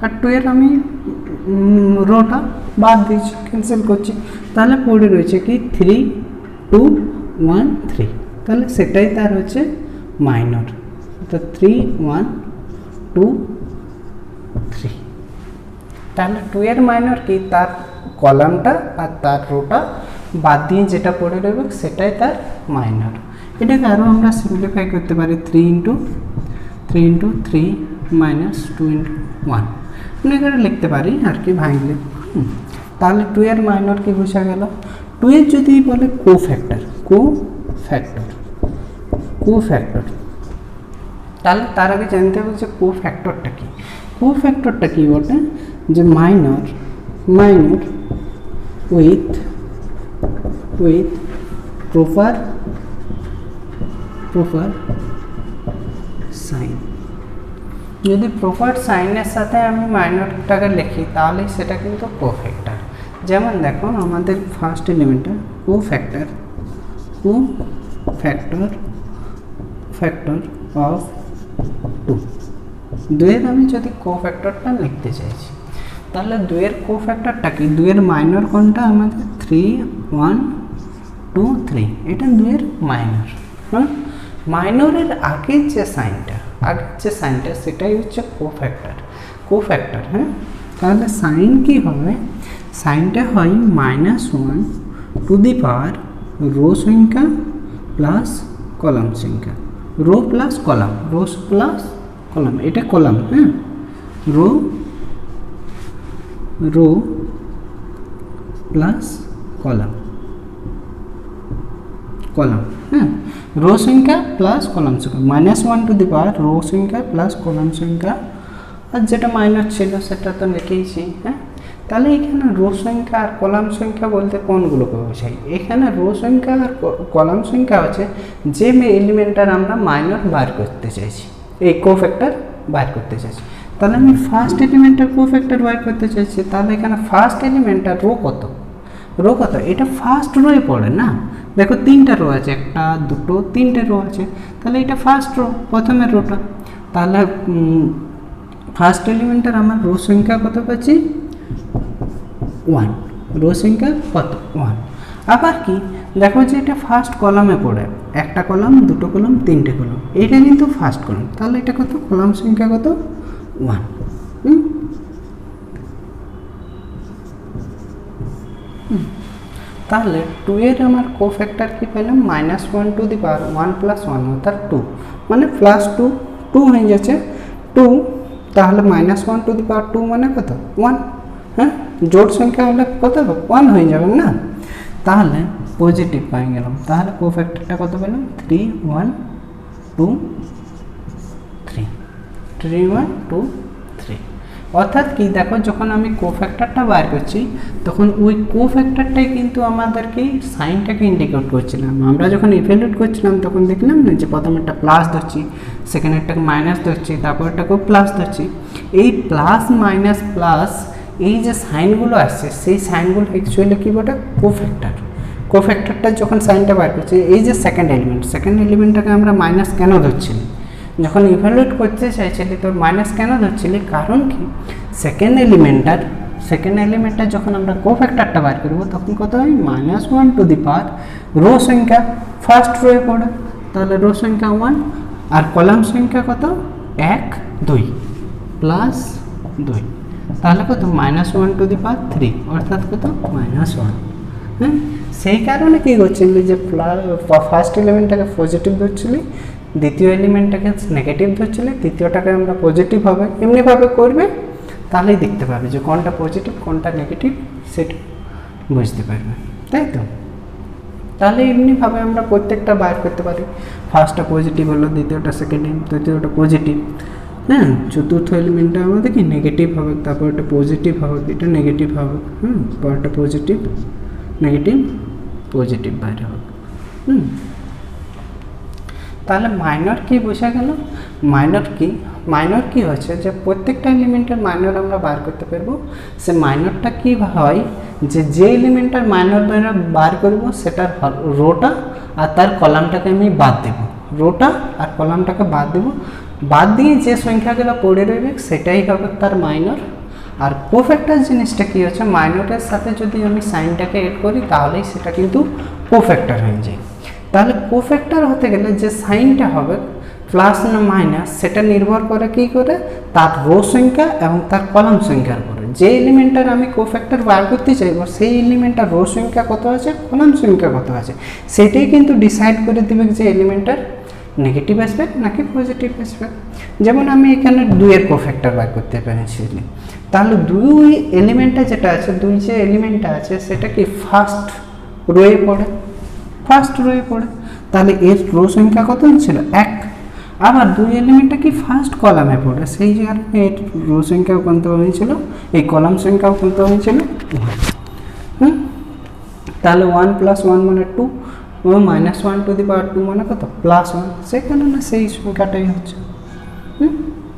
আর 2 এর আমি রোটা বাদ দিয়েছি, ক্যান্সেল করছি। তাহলে পড়ে রয়েছে কি 3 2 1 3। তাহলে সেটাই তার হচ্ছে মাইনর, তো 3 1 2 3। তাহলে 2 এর মাইনর কি? তার কলামটা আর তার রোটা বাদ দিয়ে যেটা পড়ে রইবে সেটাই তার মাইনর। এটাকে আরও আমরা সিম্পলিফাই করতে পারি 3 × 3 মাইনাস 2 × 1 এখানে লিখতে পারি আর কি ভাঙলে। তাহলে 2 এর মাইনর কি বোঝা গেল? 2 এর যদি বলে কোফ্যাক্টর, তাহলে তার আগে জানতে হবে যে কোফ্যাক্টরটা কি। কোফ্যাক্টরটা কি বটে? যে মাইনর উইথ প্রপার সাইন। যদি প্রপার সাইনের সাথে আমি মাইনরটাকে লিখি তাহলে সেটা কিন্তু কোফ্যাক্টর। যেমন দেখো আমাদের ফার্স্ট এলিমেন্টটা কোফ্যাক্টর অফ 2। 2 এর আমি যদি কোফ্যাক্টরটা লিখতে চাইছি, তাহলে 2 এর কোফ্যাক্টরটা কি? 2 এর মাইনর কোনটা? আমাদের 3 1 2 3, এটা 2 এর মাইনর। হ্যাঁ, মাইনরের আগের যে সাইনটা সেটাই হচ্ছে কোফ্যাক্টর। হ্যাঁ, তাহলে সাইন কি হবে? সাইনটা হয় -1 টু দি পাওয়ার রো সংখ্যা প্লাস কলাম সংখ্যা, রো প্লাস কলাম, এটা কলাম। হ্যাঁ, রো প্লাস কলাম। হ্যাঁ, রো সংখ্যা প্লাস কলাম সংখ্যা, -1 টু দি পাওয়ার রো সংখ্যা প্লাস কলাম সংখ্যা, আর যেটা মাইনাস ছিল সেটা তো লিখেইছি। হ্যাঁ, তাহলে এখানে রো সংখ্যা আর কলাম সংখ্যা বলতে কোনগুলোকে বোঝাই? এখানে রো সংখ্যা আর কলাম সংখ্যা হচ্ছে যে এলিমেন্টটার আমরা মাইনর বার করতে চাইছি, এই কোফ্যাক্টর বার করতে চাইছি। তাহলে আমি ফার্স্ট এলিমেন্টের কোফ্যাক্টর বার করতে চাইছি, তাহলে এখানে ফার্স্ট এলিমেন্টটার রো কত? এটা ফার্স্ট রোয়ে পড়ে না। দেখো 3টা রো আছে, 1 2 3টে রো আছে, তাহলে এটা ফার্স্ট রো, প্রথমের রোটা। তাহলে ফার্স্ট এলিমেন্টের আমার রো সংখ্যা কত পাচ্ছি? 1। রো সংখ্যা কত? 1। আবার কি দেখো যে এটা ফার্স্ট কলামে পড়ে, 1টা কলাম 2টো কলাম 3টে কলাম, এটা কিন্তু ফার্স্ট কলাম, তাহলে এটা কত? কলাম সংখ্যা কত? 1। তাহলে 2 এর আমার কোফ্যাক্টর কি পেলাম? -1 টু দি পাওয়ার 1 + 1 অর্থাৎ 2, মানে +2 হয়ে যাচ্ছে 2। তাহলে -1 টু দি পাওয়ার 2 মানে কত? 1। হ্যাঁ, জোড় সংখ্যা হলে কত হবে? 1 হয়ে যাবে না? তাহলে পজিটিভ পেয়ে গেলাম। তাহলে কোফ্যাক্টরটা কত পেলাম? 3 1 2 3, 3 1 2 3। অর্থাৎ কি দেখো, যখন আমি কোফ্যাক্টরটা বার করছি তখন ওই কোফ্যাক্টরটাই কিন্তু আমাদেরকে সাইনটাকে ইন্ডিকেট করছিলাম। আমরা যখন ইভ্যালুয়েট করছিলাম তখন দেখলাম না যে প্রথমে একটা প্লাস ধরছি, সেকেন্ডেরটাকে মাইনাস ধরছি, তারপরটাকেও প্লাস ধরছি। এই প্লাস মাইনাস প্লাস এই যে সাইনগুলো আসছে সেই সাইনগুলো অ্যাকচুয়ালি কী বলে? কোফ্যাক্টরটা যখন সাইনটা বার করছি, এই যে সেকেন্ড এলিমেন্টটাকে আমরা মাইনাস কেন ধরছিলাম? যখন ইভ্যালুয়েট করতে চাইছিলি তোর মাইনাস কেন ধরছিলি? কারণ কি সেকেন্ড এলিমেন্টটা যখন আমরা কোফ্যাক্টরটা বার করবো তখন কত হয়? -1 টু দি পাওয়ার রো সংখ্যা ফার্স্ট রোয়ে পড়ে, তাহলে রো সংখ্যা 1, আর কলাম সংখ্যা কত 1 2 প্লাস 2, তাহলে কত -1^3 অর্থাৎ কত -1। হ্যাঁ, সেই কারণে কী করছিলি যে ফার্স্ট এলিমেন্টটাকে পজিটিভ ধরছিলি, দ্বিতীয় এলিমেন্টটাকে নেগেটিভ ধরছিলি, তৃতীয়টাকে আমরা পজিটিভ হবে এমনিভাবে করবে, তাহলেই দেখতে পাবে যে কোনটা পজিটিভ কোনটা নেগেটিভ সেটা বুঝতে পারবে, তাই তো। তাহলে এমনিভাবে আমরা প্রত্যেকটা বার করতে পারি, ফার্স্টটা পজিটিভ হলো, দ্বিতীয়টা সেকেন্ড, তৃতীয়টা পজিটিভ। হ্যাঁ, চতুর্থ এলিমেন্টটা আমাদের কি নেগেটিভ হবে, তারপর একটা পজিটিভ হবে, এটা নেগেটিভ হবে, পরটা পজিটিভ নেগেটিভ পজিটিভ বাইরে হবে। তাহলে মাইনর কি বোঝা গেল? মাইনর কি হচ্ছে যে প্রত্যেকটা এলিমেন্টের মাইনর আমরা বার করতে পারবো। সে মাইনরটা কি হয় যে এলিমেন্টের মাইনর বার করব সেটার রোটা আর তার কলামটাকে আমি বাদ দেব, রোটা আর কলামটাকে বাদ দেব, বাদ দিয়ে যে সংখ্যাগুলো পড়ে রইবে সেটাই হবে তার মাইনর। আর কোফ্যাক্টর জিনিসটা কি হচ্ছে, মাইনরের সাথে যদি আমি সাইনটাকে এড করি তাহলেই সেটা কিন্তু কোফ্যাক্টর হয়ে যায়। তাহলে কোফ্যাক্টর হতে গেলে যে সাইনটা হবে প্লাস না মাইনাস সেটা নির্ভর করে কি করে, তার রো সংখ্যা এবং তার কলাম সংখ্যার উপরে। যে এলিমেন্টটার আমি কোফ্যাক্টর বার করতে চাইবো সেই এলিমেন্টটার রো সংখ্যা কত আছে, কলাম সংখ্যা কত আছে, সেটাই কিন্তু ডিসাইড করে দেবে যে এলিমেন্টটার নেগেটিভ আসবে নাকি পজিটিভ আসবে। যেমন আমি এখানে 2 এর কোফ্যাক্টর বার করতে পেরেছি, তাহলে 2 এলিমেন্টটা যেটা আছে, 2 যে এলিমেন্টটা আছে সেটা কি ফার্স্ট রোয়ে পড়ে, তাহলে এর রো সংখ্যা কত ছিল 1। আবার 2 এলিমেন্টটা কি ফার্স্ট কলামে পড়ে, সেই কারণে এর রো সংখ্যাও কত হয়েছিল, এই কলাম সংখ্যাও কত হয়েছিল 1। তাহলে 1 + 1 মানে 2, -1^2 মানে কত +1, সেই কারণে সেই সংখ্যাটাই হচ্ছে।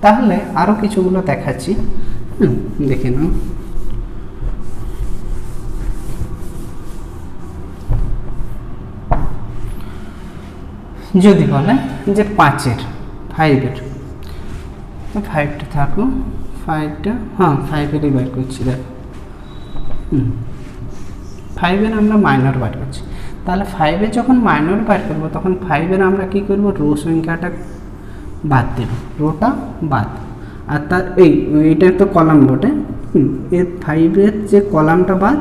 তাহলে আরও কিছুগুলো দেখাচ্ছি, দেখে নাও। যদি বলে যে 5-এর 5-এর 5টা থাকো, 5টা 5-এরই বার করছি, দেখো 5-এর আমরা মাইনর বার করছি। তাহলে 5-এর যখন মাইনর বার করবো তখন 5-এর আমরা কি করব, রো সংখ্যাটা বাদ দেব, রোটা বাদ, আর তার এইটা তো কলাম বটে, এর 5-এর যে কলামটা বাদ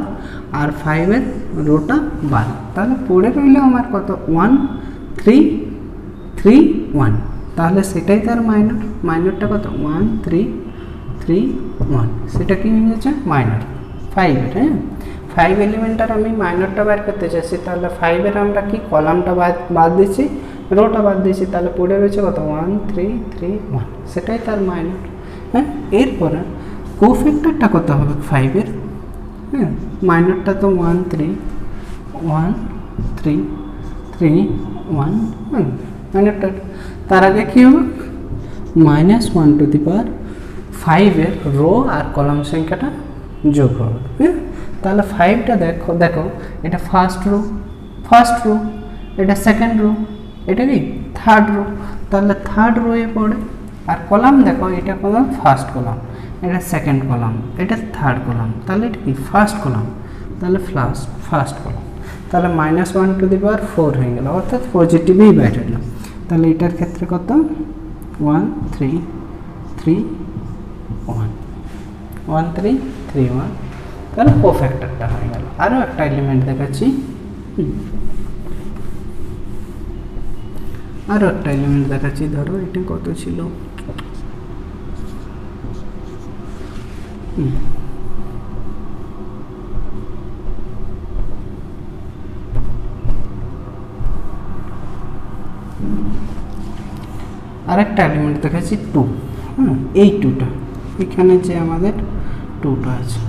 আর 5-এর রোটা বাদ, তাহলে পড়ে রইল আমার কত 1 3 3 1, তাহলে সেটাই তার মাইনরটা কত 1 3 3 1, সেটা কি হয়ে যাচ্ছে মাইনর 5-এর। হ্যাঁ, 5 এলিমেন্টার আমি মাইনরটা বার করতে চাইছি, তাহলে 5-এর আমরা কি কলামটা বাদ দিচ্ছি, রোটা বাদ দিচ্ছি, তাহলে পড়ে রয়েছে কত 1 3 3 1, সেটাই তার মাইনর। হ্যাঁ, এরপরে কোফ্যাক্টরটা কত হবে 5-এর, হ্যাঁ মাইনরটা তো 1 3 1 3 3 1, মাইনরটা তার আগে কী হবে -1^5-এর রো আর কলাম সংখ্যাটা যোগ হবে। হ্যাঁ, তাহলে 5টা দেখো এটা ফার্স্ট রো, এটা সেকেন্ড রো, এটা কি থার্ড রো, তাহলে থার্ড রোয়ে পড়ে। আর কলাম দেখো, এটা কলাম ফার্স্ট কলাম, এটা সেকেন্ড কলাম, এটা থার্ড কলাম, তাহলে এটা কি ফার্স্ট কলাম, তাহলে ফার্স্ট কলাম, তাহলে -1^4 হয়ে গেল, অর্থাৎ পজিটিভই বাইরে এলো। তাহলে এটার ক্ষেত্রে কত 1 3 3 1 1 3 3 1, তাহলে কোফ্যাক্টরটা হয়ে গেল। আরও একটা এলিমেন্ট দেখাচ্ছি, ধরো এটা কত ছিল, আরেকটা এলিমেন্ট দেখাচ্ছি 2। এই 2টা এখানে যে আমাদের 2টা আছে,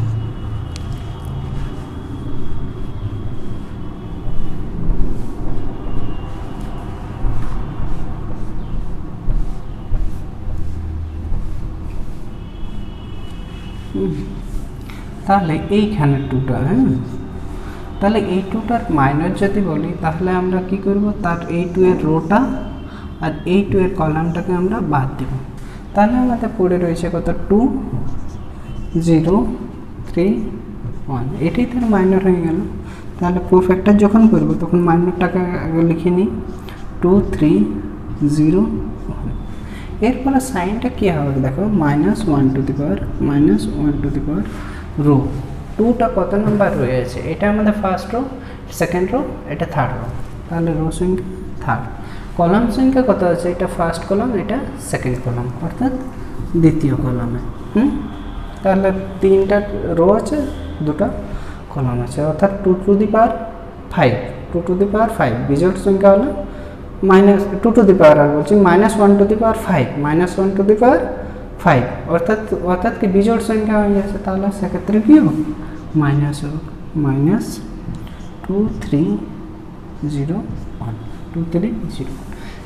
তাহলে এইখানে 2টা, তাহলে এই 2টার মাইনর যদি বলি তাহলে আমরা কি করব, তার এই 2 এর রোটা আর এই 2 এর কলামটাকে আমরা বাদ দেব, তাহলে আমাদের পড়ে রয়েছে কত 2 0 3 1, এটাই তার মাইনর হয়ে গেল। তাহলে কোফ্যাক্টর যখন করব তখন মাইনরটাকে আগে লিখে নিই 2 3 0 1। এরপরে সাইনটা কী হবে দেখো, -1 to the power -1 to the power row. 2টা কত নাম্বার রয়েছে, এটা আমাদের ফার্স্ট রো, সেকেন্ড রো, এটা থার্ড রো, তাহলে রো সংখ্যা থার্ড। কলাম সংখ্যা কত আছে, এটা ফার্স্ট কলাম, এটা সেকেন্ড কলাম, অর্থাৎ দ্বিতীয় কলামে। তাহলে 3টা রো আছে, 2টা কলাম আছে, অর্থাৎ 2 two the power 5, 2 two the পাওয়ার 5 বিজোড় সংখ্যা হলো -2 টু দি পাওয়ার, আর বলছি -1 to the power 5, -1 to the পাওয়ার 5, অর্থাৎ কি বিজোড় সংখ্যা হয়ে যাচ্ছে। তাহলে সেক্ষেত্রে কি হবে, মাইনাস হবে, -2 3 0 1 2 3 0।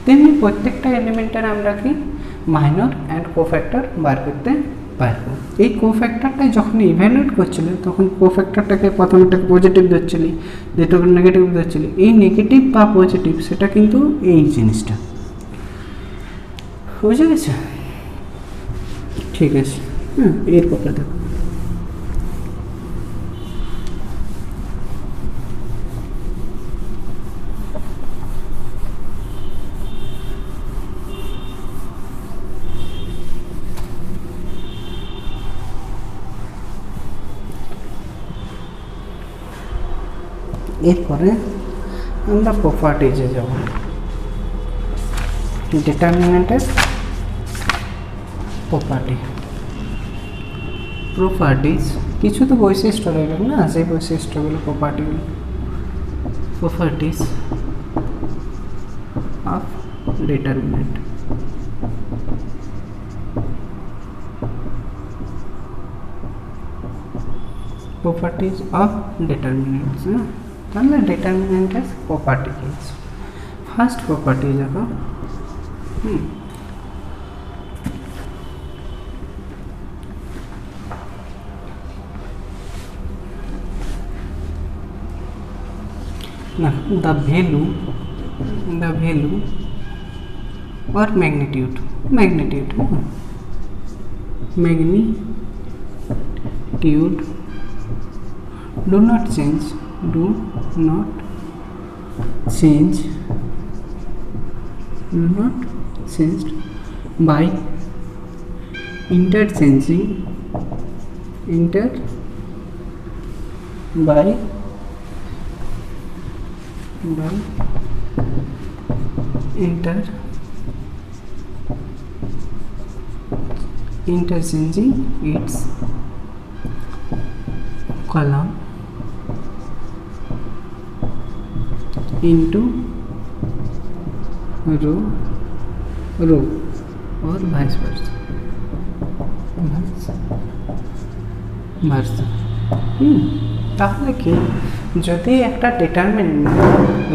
তেমনি প্রত্যেকটা এলিমেন্টের আমরা কি মাইনর অ্যান্ড কোফ্যাক্টর বার করতে পারবো। এই কোফ্যাক্টরটা যখন ইভ্যালুয়েট করছিল তখন কোফ্যাক্টরটাকে প্রথমটাকে পজিটিভ ধরছিলি, দ্বিতীয়টা নেগেটিভ ধরছিলি। এই নেগেটিভ বা পজিটিভ সেটা কিন্তু এই জিনিসটা, বুঝে গেছে? ঠিক আছে, এরপরে দেখো এরপরে আমরা প্রপার্টিজে যাব। ডিটারমিনেন্টের প্রপার্টিজ কিছু তো বৈশিষ্ট্য রইল না, সেই বৈশিষ্ট্যগুলো properties of determinant. Properties of determinants, তাহলে ডিটারমিনেন্টের প্রপার্টি কি? ফার্স্ট প্রপার্টি দেখো, the value or magnitude do not change by interchanging interchanging its column into row or vice versa। তাহলে কি, যদি একটা ডিটারমিনেন্ট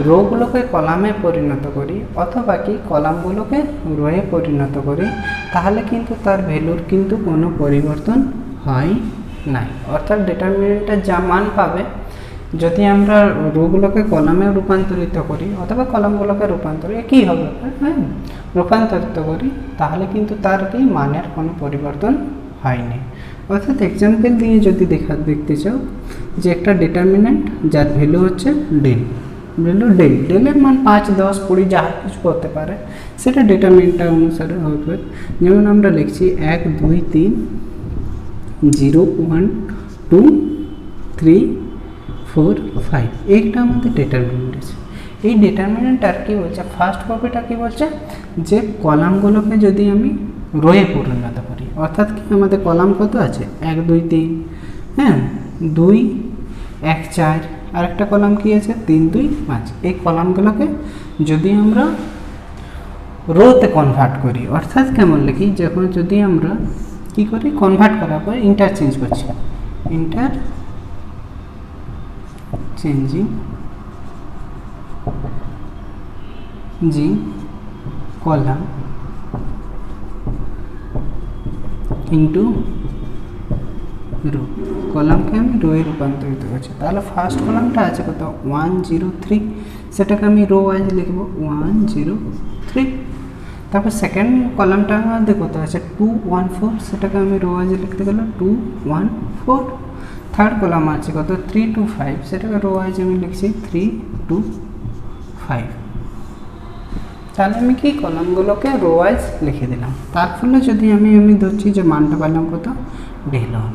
রোগুলোকে কলামে পরিণত করি অথবা কি কলামগুলোকে রোয়ে পরিণত করি, তাহলে কিন্তু তার ভ্যালুর কিন্তু কোনো পরিবর্তন হয় না। অর্থাৎ ডিটারমিনেন্টের যা মান পাবে, যদি আমরা রোগুলোকে কলামে রূপান্তরিত করি অথবা কলামগুলোকে একই হবে রূপান্তরিত করি, তাহলে কিন্তু তার কি মানের কোনো পরিবর্তন হয়নি। অর্থাৎ এক্সাম্পল দিয়ে যদি দেখতে চাও যে একটা ডিটারমিনেন্ট যার ভ্যালু হচ্ছে ডেলের মান 5 10 20 যা কিছু করতে পারে, সেটা ডিটারমিনেন্টটা অনুসারে হবে। যেমন আমরা লিখছি 1 2 3 0 1 2 3 4 5, এইটা আমাদের ডিটারমিনেন্ট আছে। এই ডিটারমিনেন্টটার কি বলছে, ফার্স্ট কপিটা কি বলছে, যে কলামগুলোকে যদি আমি রোয়ে পরিণত করি, অর্থাৎ কি আমাদের কলাম কত আছে 1 2 3, 2 1 4, আর একটা কলাম কি আছে 3 2 5। এই কলামগুলোকে যদি আমরা রোতে কনভার্ট করি, অর্থাৎ কেমন লিখি, যখন যদি আমরা কি করি কনভার্ট করার পর ইন্টারচেঞ্জ করছি, ইন্টারচেঞ্জিং কলাম ইন্টু রো, কলামকে আমি রোয়ে রূপান্তরিত করছি। তাহলে ফার্স্ট কলামটা আছে কত 1 0 3, সেটাকে আমি রো ওয়াইজ লিখব 1 0 3। তারপর সেকেন্ড কলামটা আমাদের কত আছে 2 1 4, সেটাকে আমি রো ওয়াইজ লিখতে গেলাম 2 1 4। থার্ড কলাম আছে কত 3 2 5, সেটাকে রো ওয়াইজ আমি লিখছি 3 2 5। তাহলে আমি কি কলামগুলোকে রো ওয়াইজ লিখে দিলাম। তার ফলে যদি আমি ধরছি যে মানটা পেলাম কত, del 1।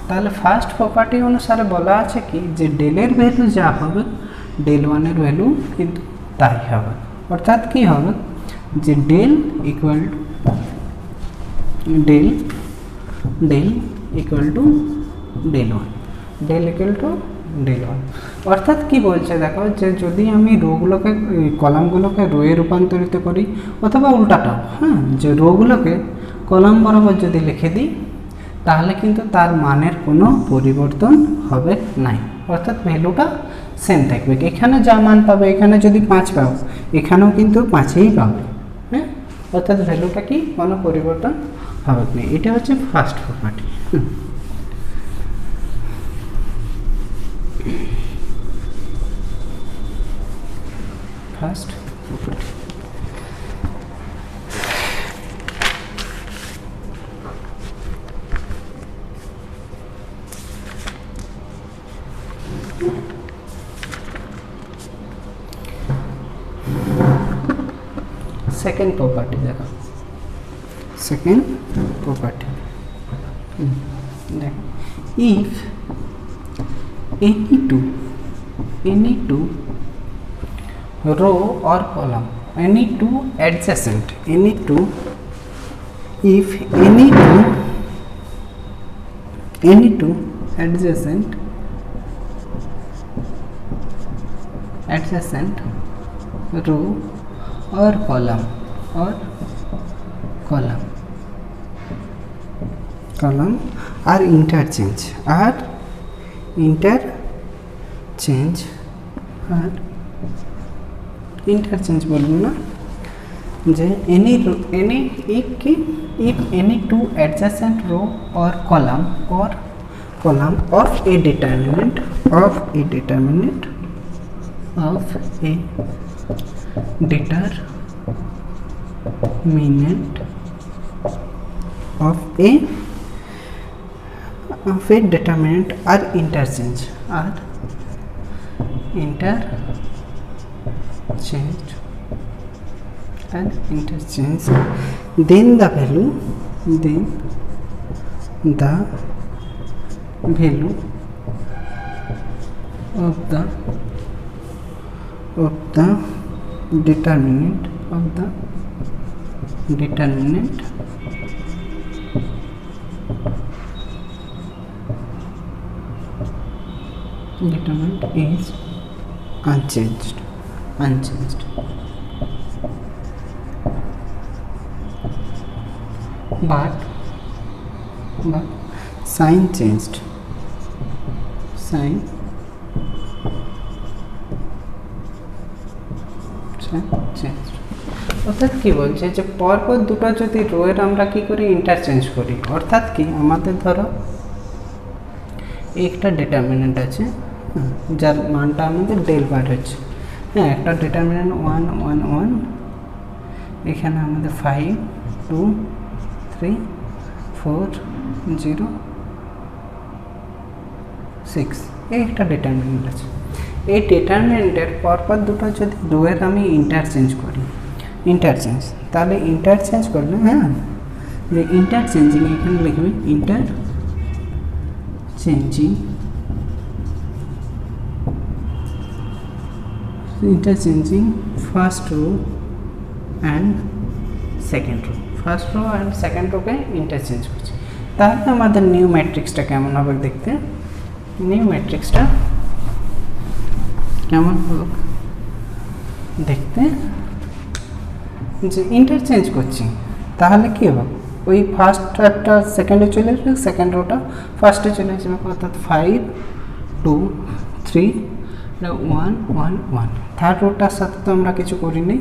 তাহলে ফার্স্ট প্রপার্টি অনুসারে বলা আছে কি যে ডেলের ভ্যালু যা হবে del 1 এর ভ্যালু কিন্তু তাই হবে। অর্থাৎ কি হবে যে del equal to del equal to del 1, del equal to del 1। অর্থাৎ কি বলছে দেখো যে যদি আমি রোগুলোকে কলামগুলোকে রোয়ে রূপান্তরিত করি অথবা উল্টাটাও, হ্যাঁ, যে রোগুলোকে কলাম বরাবর যদি লিখে দিই তাহলে কিন্তু তার মানের কোনো পরিবর্তন হবে নাই, অর্থাৎ ভ্যালুটা সেম থাকবে। এখানে যা মান পাবে, এখানে যদি 5 পাও এখানেও কিন্তু 5ই পাবে, হ্যাঁ, অর্থাৎ ভ্যালুটা কি কোনো পরিবর্তন হবে না। এটা হচ্ছে first property. First property. Second property দেখো, সেকেন্ড প্রপার্টি দেখো, if any two row or column, any two adjacent row or column are interchange বলবো না যে if any two adjacent row or column of a determinant of a determinant are interchanged, then the value of the determinant is unchanged, but sign changed, অর্থাৎ কি বলছে যে পরপর দুটো যদি রোয়ের আমরা কি করি ইন্টারচেঞ্জ করি, অর্থাৎ কি আমাদের ধরো একটা ডিটারমিনেন্ট আছে যার মানটা আমাদের del বার হচ্ছে, হ্যাঁ, একটা ডিটারমিনেন্ট 1 1 1, এখানে আমাদের 5 2 3 4 0 6 এই একটা ডিটারমিনেন্ট আছে। এই ডিটারমিনেন্টের পরপর দুটো যদি রোয়ের আমি ইন্টারচেঞ্জ তাহলে ইন্টারচেঞ্জ করলে, হ্যাঁ, যে ইন্টারচেঞ্জিং এখানে লিখবে interchanging first row and second row, K interchange করছি। তাহলে আমাদের নিউ ম্যাট্রিক্সটা কেমন হবে দেখতে, নিউ ম্যাট্রিক্সটা কেমন হবে দেখতে, যে ইন্টারচেঞ্জ করছি তাহলে কি হবে, ওই ফার্স্টটা সেকেন্ডে চলে আসবে, সেকেন্ড রোটা ফার্স্টে চলে আসবে, অর্থাৎ 5 2 3 1 1 1। থার্ড রোটার সাথে তো আমরা কিছু করিনি,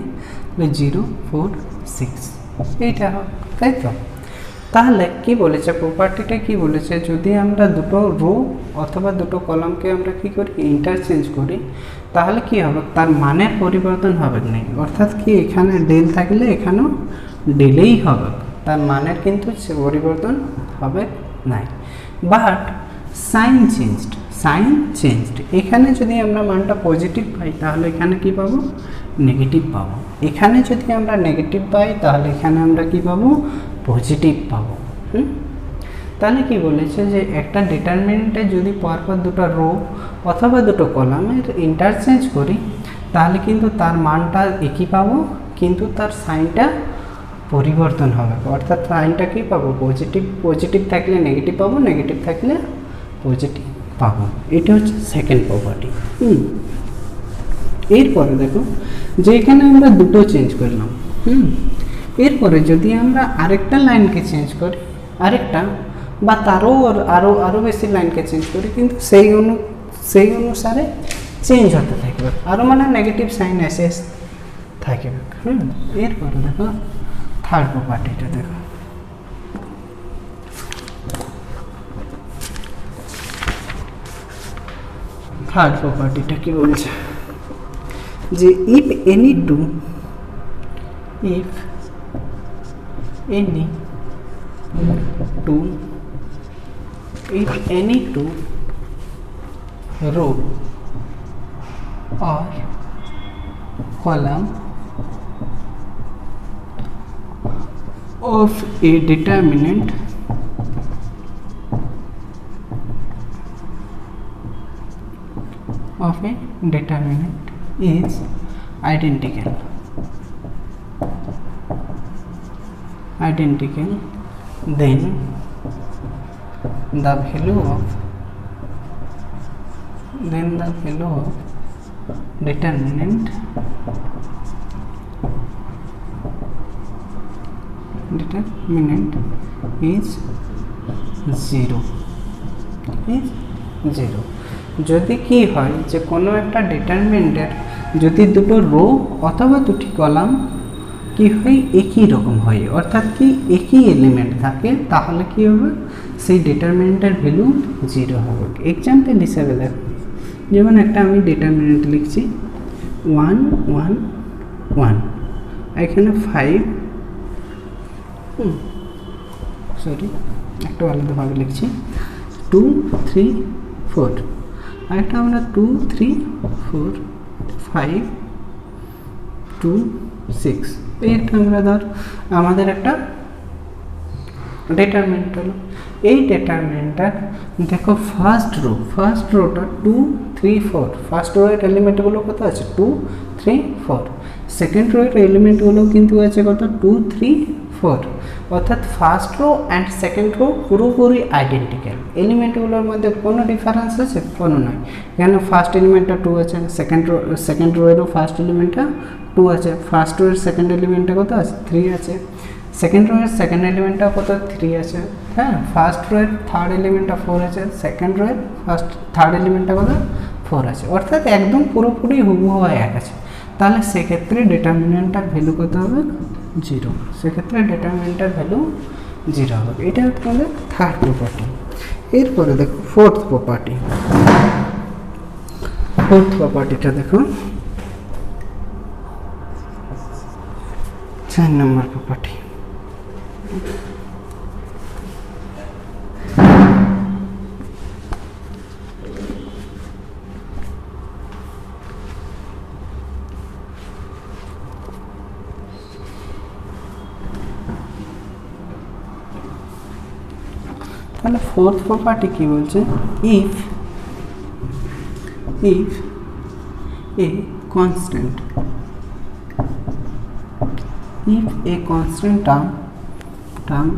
0 4 6 এইটা হবে, তাই তো। তাহলে কি বলেছে প্রপার্টিটা, কি বলেছে যদি আমরা দুটো রো অথবা দুটো কলামকে আমরা কি করি ইন্টারচেঞ্জ করি তাহলে কি হবে, তার মানের পরিবর্তন হবে না, অর্থাৎ কি এখানে del থাকলে এখানেও delই হবে, তার মানের কিন্তু পরিবর্তন হবে না। বাট সাইন চেঞ্জড, এখানে যদি আমরা মানটা পজিটিভ পাই তাহলে এখানে কি পাবো, নেগেটিভ পাবো, এখানে যদি আমরা নেগেটিভ পাই তাহলে এখানে আমরা কি পাবো, পজিটিভ পাবো। তাহলে কি বলেছে যে একটা ডিটারমিনেন্টে যদি পরপর দুটো রো অথবা দুটো কলামের ইন্টারচেঞ্জ করি তাহলে কিন্তু তার মানটা একই পাবো, কিন্তু তার সাইনটা পরিবর্তন হবে, অর্থাৎ সাইনটা কি পাবো, পজিটিভ। পজিটিভ থাকলে নেগেটিভ পাবো, নেগেটিভ থাকলে পজিটিভ পাবো। এটা হচ্ছে সেকেন্ড প্রপার্টি। এরপরে দেখো যে এখানে আমরা দুটো চেঞ্জ করলাম, এরপরে যদি আমরা আরেকটা লাইনকে চেঞ্জ করি, আরেকটা বা তারও আরও বেশি লাইনকে চেঞ্জ করি, কিন্তু সেই অনুসারে চেঞ্জ হতে থাকবে, আরও মানে নেগেটিভ সাইন এসে থাকবে। এরপরে দেখো থার্ড প্রপার্টিটা দেখো, থার্ড প্রপার্টিটা কি বলছে যে if any two row or column of a determinant is identical, then the value of determinant is 0 যদি কি হয় যে কোনো একটা ডিটারমিনেন্টের যদি দুটো রো অথবা দুটি কলাম কি হয় একই রকম হয়, অর্থাৎ কি একই এলিমেন্ট থাকে, তাহলে কি হবে সেই ডিটারমিনেন্টের ভ্যালু 0 হবে। এক্সাম্পল হিসাবে দেখো, যেমন একটা আমি ডিটারমিনেন্ট লিখছি 1 1 1, এখানে 5 একটু আলাদাভাবে লিখছি 2 3 4, আরেকটা আমরা 2 3 4 5 2 6, এইটা আমরা ধর আমাদের একটা ডিটারমিনেন্ট হলো। এই ডিটারমিনেন্টটা দেখো ফার্স্ট রোটা 2 3 4, ফার্স্ট রোয়ের এলিমেন্টগুলো কত আছে 2 3 4, সেকেন্ড রোয়ের এলিমেন্টগুলো কিন্তু আছে কত 2 3 4, অর্থাৎ first row and second rho পুরোপুরি আইডেন্টিক্যাল, এলিমেন্টগুলোর মধ্যে কোনো ডিফারেন্স আছে কোনো নয়। এখানে ফার্স্ট এলিমেন্টটা 2 আছে, সেকেন্ড রোয়েরও ফার্স্ট এলিমেন্টটা 2 আছে, ফার্স্ট রোয়ের সেকেন্ড এলিমেন্টটা কত আছে 3 আছে, সেকেন্ড রোয়ের সেকেন্ড এলিমেন্টটা কত 3 আছে, হ্যাঁ, ফার্স্ট রোয়ের থার্ড এলিমেন্টটা 4 আছে, সেকেন্ড রোয়ের থার্ড এলিমেন্টটা কত 4 আছে, অর্থাৎ একদম পুরোপুরি হুবহু এক আছে। তাহলে সেক্ষেত্রে ডিটারমিনেন্টটার ভ্যালু কত হবে 0, সেক্ষেত্রে ডিটারমিনেন্টটার ভ্যালু 0 হবে। এটা হচ্ছে থার্ড প্রপার্টি। এরপরে দেখো ফোর্থ প্রপার্টিটা দেখো 4 নম্বর প্রপার্টি। তাহলে ফোর্থ প্রপার্টি কি বলছে, if a constant term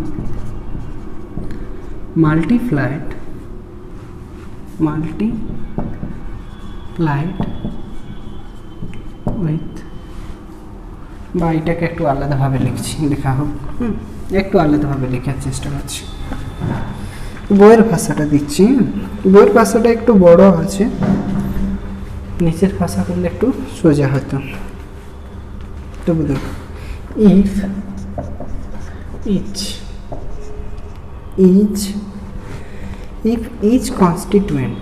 multiplied with, বা এটাকে একটু আলাদাভাবে লিখছি, লেখা হোক, একটু আলাদাভাবে লেখার চেষ্টা করছি, বইয়ের ভাষাটা দিচ্ছি, বইয়ের ভাষাটা একটু বড় আছে, নিচের ভাষা করলে একটু সোজা হতো। তবু দেখো, if each constituent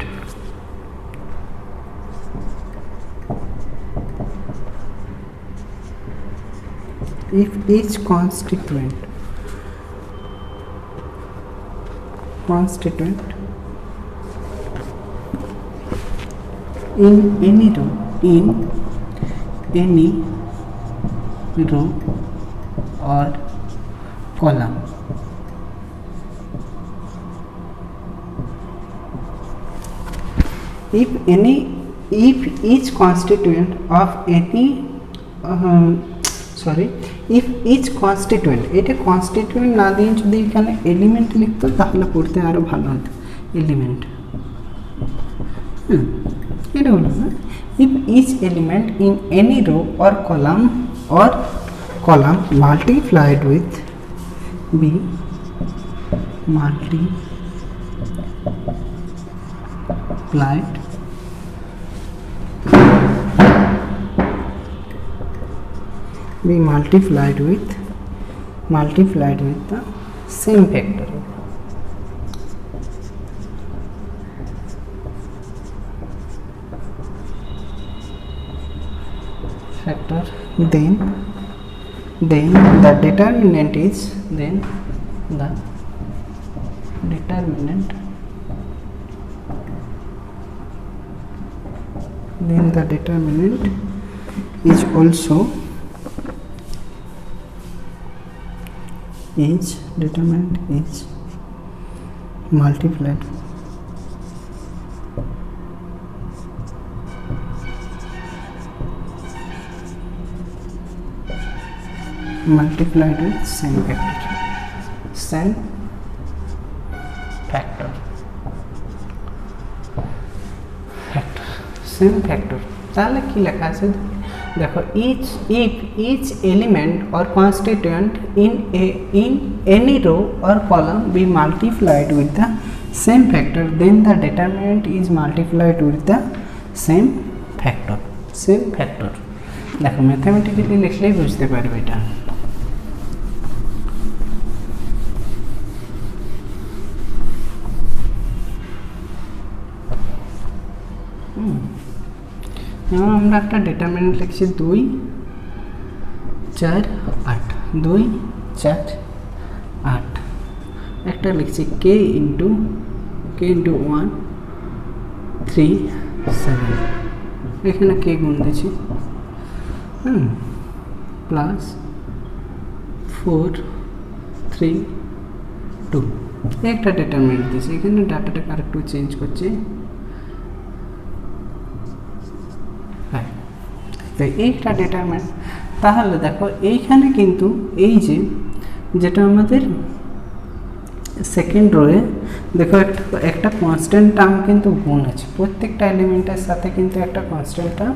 in any रो और column if each constituent of any if each constituent এটা constituent না দিয়ে যদি এখানে এলিমেন্ট লিখতো তাহলে পড়তে আরো ভালো হতো এলিমেন্ট এটা হলো না if each element in any row or column multiplied with b multiplied with the same factor then the determinant is also multiplied with same factor তাহলে কি লেখা আছে দেখো each element or constituent in any row or column be multiplied with the same factor then the determinant is multiplied with the same factor দেখো mathematically লিখলেই বুঝতে পারবে এটা যেমন আমরা একটা ডিটারমিনেন্ট লিখছি 2 4 8 2 4 8 একটা লিখছি k ইনটু 1 3 7 এখানে k গুণ দিয়েছি প্লাস 4 3 2 একটা ডিটারমিনেন্ট দিয়েছি এখানে ডাটাটা আরেকটু চেঞ্জ করছি তো এইটা ডিটারমিনেন্ট তাহলে দেখো এইখানে কিন্তু এই যেটা আমাদের সেকেন্ড রোয়ে দেখো একটা কনস্ট্যান্ট টার্ম কিন্তু গুণ আছে প্রত্যেকটা এলিমেন্টের সাথে কিন্তু একটা কনস্ট্যান্ট টার্ম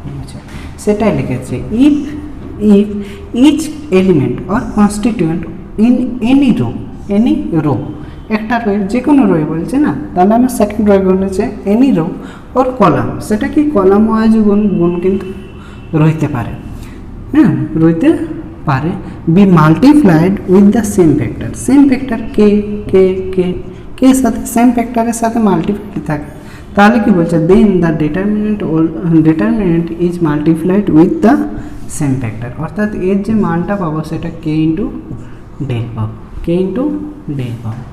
গুণ আছে সেটাই লিখেছি if each element or constituent in any row একটা রো যে কোনো রোয়ে বলছে না তাহলে আমার সেকেন্ড রোয়ে বলেছে এনি রো ওর কলাম সেটা কি কলাম ওয়াইজ গুণ কিন্তু রইতে পারে be multiplied with the same factor কে সাথে সেম ফ্যাক্টরের সাথে মাল্টিপ্লাই থাকে তাহলে কি বলছে then the determinant is multiplied with the same factor অর্থাৎ এর যে মানটা পাবো সেটা কে ইন্টু ডেল পাবো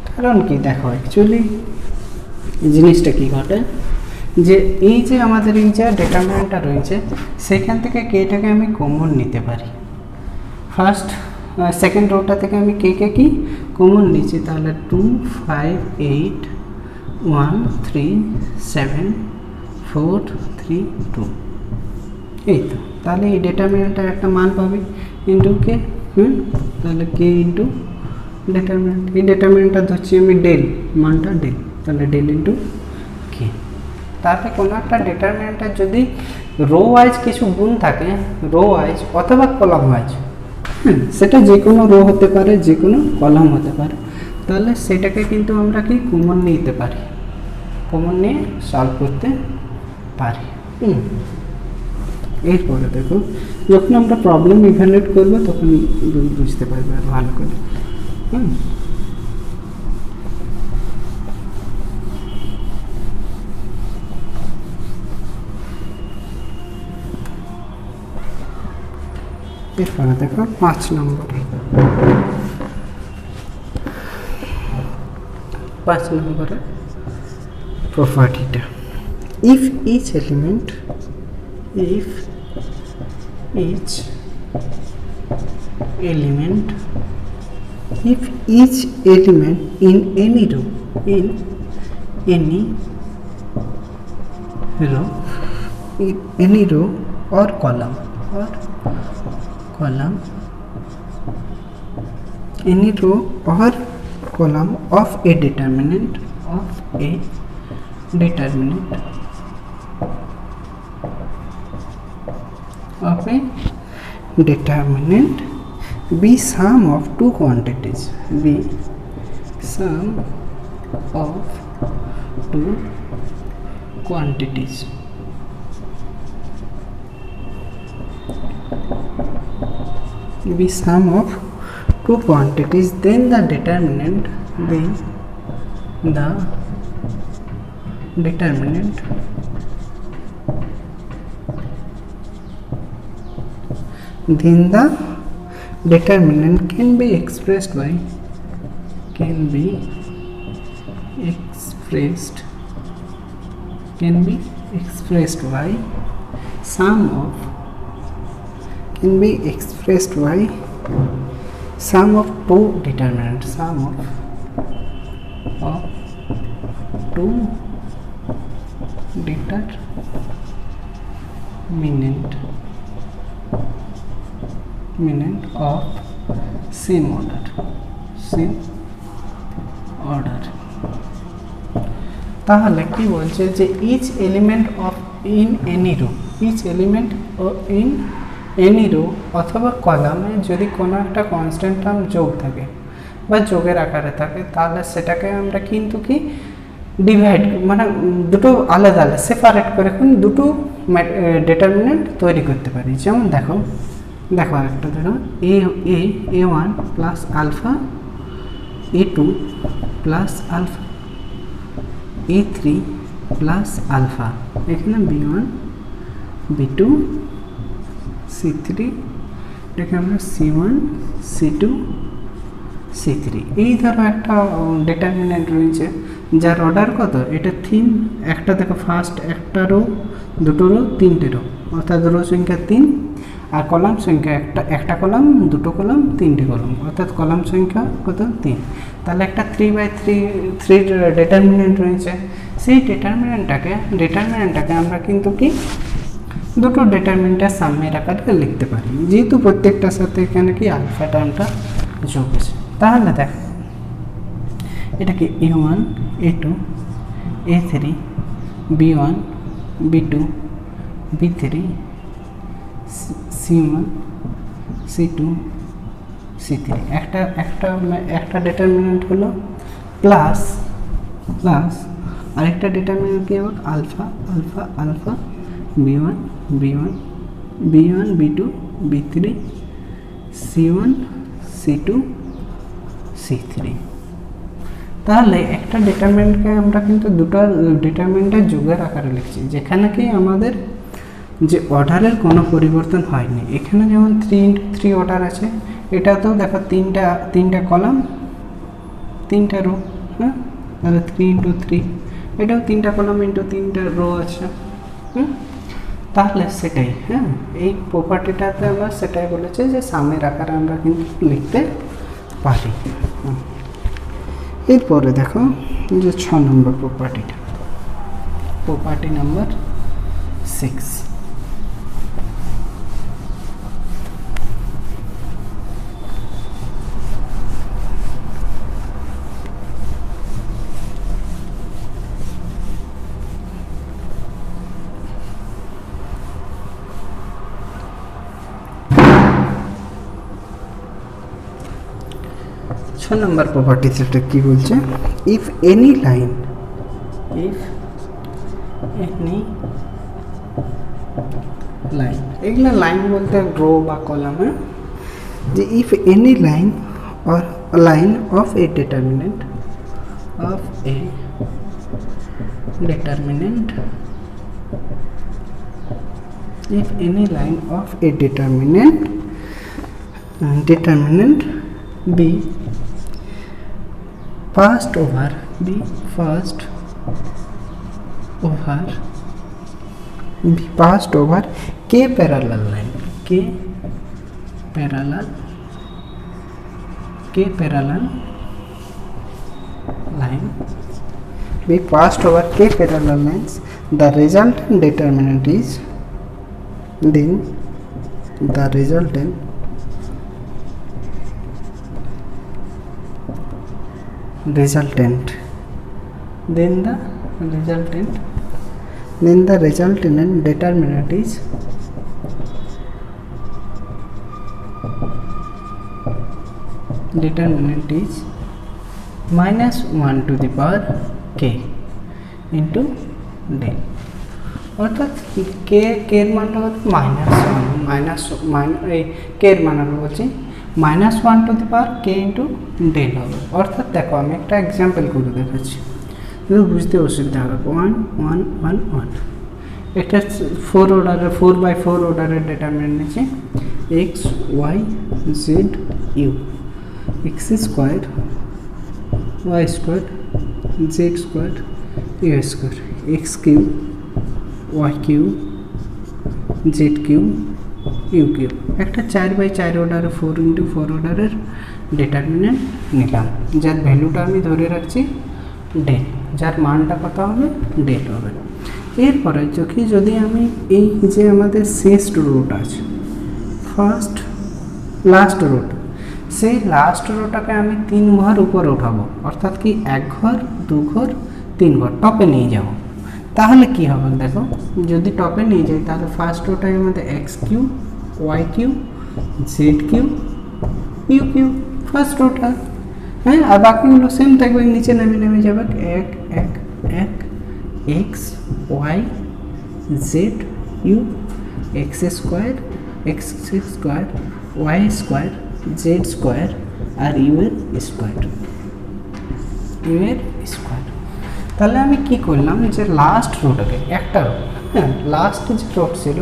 কারণ কি দেখো অ্যাকচুয়ালি জিনিসটা কি ঘটে যে এই যে আমাদের এই যে ডিটারমিনেন্টটা রয়েছে সেখান থেকে কেটাকে আমি কমন নিতে পারি ফার্স্ট সেকেন্ড রোটা থেকে আমি কে কি কমন নিচ্ছি তাহলে 2 5 8 1 3 7 4 3 2 এই তো তাহলে এই ডিটারমিনেন্টের একটা মান পাবে ইন্টু কে তাহলে কে ইন্টু ডিটারমিনেন্ট এই ডিটারমিনেন্টটা ধরছি আমি ডেল মানটা ডেল তাহলে ডেল ইন্টু কে তাতে কোনো একটা ডিটারমিনেন্টের যদি রো ওয়াইজ কিছু গুণ থাকে রো ওয়াইজ অথবা কলাম ওয়াইজ সেটা যে কোনো রো হতে পারে যে কোনো কলাম হতে পারে তাহলে সেটাকে কিন্তু আমরা কি কমন নিতে পারি কমন নিয়ে সলভ করতে পারি এরপরে দেখো যখন আমরা প্রবলেম ইভ্যালুয়েট করবো তখন বুঝতে পারবে আর ভালো করে এরপরে দেখো 5 নম্বরে প্রপার্টিটা if each element each element, if each element in any row or column any row or column of a determinant be sum of two quantities, be sum of two quantities, be sum of two quantities, then the determinant can be expressed by sum of two determinants, determinant of same order. তাহলে কি বলছে যে each element in any row অথবা কলামে যদি কোনো একটা constant term যোগ থাকে বা যোগের আকারে থাকে, তাহলে সেটাকে আমরা কিন্তু কি ডিভাইড মানে দুটো আলাদা সেপারেট করে দুটো ডিটারমিনেন্ট তৈরি করতে পারি। যেমন দেখো একটা দেখো a1 plus alpha, a2 plus alpha, a3 plus alpha, এখানে b1 b2 c3, এটাকে আমরা c1 c2 c3, এই ধরো একটা ডিটারমিনেন্ট রয়েছে যার অর্ডার কত, এটা থিম একটা দেখো ফার্স্ট একটা রো, দুটো রো, তিনটে রো, অর্থাৎ রো সংখ্যা 3 আর কলাম সংখ্যা একটা কলাম, দুটো কলাম, তিনটে কলাম, অর্থাৎ কলাম সংখ্যা কত 3। তাহলে একটা 3/3 ডিটারমিনেন্ট রয়েছে। সেই ডিটারমিনেন্টটাকে আমরা কিন্তু কি দুটো ডিটারমিনেন্টের সামের আকারে লিখতে পারি, যেহেতু প্রত্যেকটার সাথে এখানে কি আলফা টার্মটা যোগ আছে। তাহলে দেখ এটাকে a1 a2 a3 b1 b2 b3 c1 c2 c3, একটা ডিটারমিনেন্ট হলো প্লাস আরেকটা ডিটারমিনেন্ট কি হবে alpha alpha alpha b1 b1 b1 b2 b3 c1 c2 c3। তাহলে একটা ডিটারমিনেন্টকে আমরা কিন্তু দুটো ডিটারমিনেন্টের যোগের আকারে লিখছি, যেখানে কি আমাদের যে অর্ডারের কোনো পরিবর্তন হয়নি। এখানে যেমন 3 অর্ডার আছে, এটাতেও দেখো তিনটা কলাম, তিনটা রো, হ্যাঁ, তাহলে 3 × 3, এটাও তিনটা কলাম ইন্টু তিনটা রো আছে। তাহলে সেটাই, হ্যাঁ, এই প্রপার্টিটাতে আমরা সেটাই বলেছি যে সামের আকারে আমরা কিন্তু লিখতে পারি। এরপরে দেখো যে 6 নম্বর প্রপার্টি নাম্বার 6। নম্বর প্রপার্টি সেটা কি বলছে, ইফ এনি লাইন এগুলা লাইন বলতে রো বা কলামে, যে if any line or a line of a determinant if any line of a determinant be passed over k parallel k parallel line be passed over k parallel lines, the resultant determinant is then the resultant determinant is minus 1 to the power k into del, অর্থাৎ কে এর মানটা হচ্ছে কে এর মান আমি বলছি -1 to the power কে into del হবে। অর্থাৎ দেখো আমি একটা এক্সাম্পল করে দেখাচ্ছি, কিন্তু বুঝতে অসুবিধা হবে। 1 1 1 1 একটা 4/4 অর্ডারের ডিটারমিনেন্ট নিচ্ছে x y z u, x square y square z square u square, x cube y cube z cube u cube, একটা 4/4 অর্ডারের 4x4 অর্ডারের ডিটারমিনেন্ট নিলাম, যার ভ্যালুটা আমি ধরে রাখছি ডেল, যার মানটা কত হবে ডেল হবে। এরপরে যদি আমি এই যে আমাদের শেষ রোট আছে লাস্ট রোট, সেই লাস্ট রোটাকে আমি 3 ঘর উপরে উঠাবো, অর্থাৎ কি 1 ঘর 2 ঘর 3 ঘর টপে নিয়ে যাব। তাহলে কি হবে দেখো, যদি টপে নিয়ে যাই তাহলে ফার্স্ট রোটায় আমাদের x cube y cube z cube u cube first রোটা, হ্যাঁ, আর বাকিগুলো সেম থাকবে, নিচে নেমে যাবে 1 1 1 x y z u x square y square z square আর ইউ এর স্কোয়ার। তাহলে আমি কি করলাম, যে লাস্ট রোটাকে একটা রো, হ্যাঁ, লাস্ট যে রোট ছিল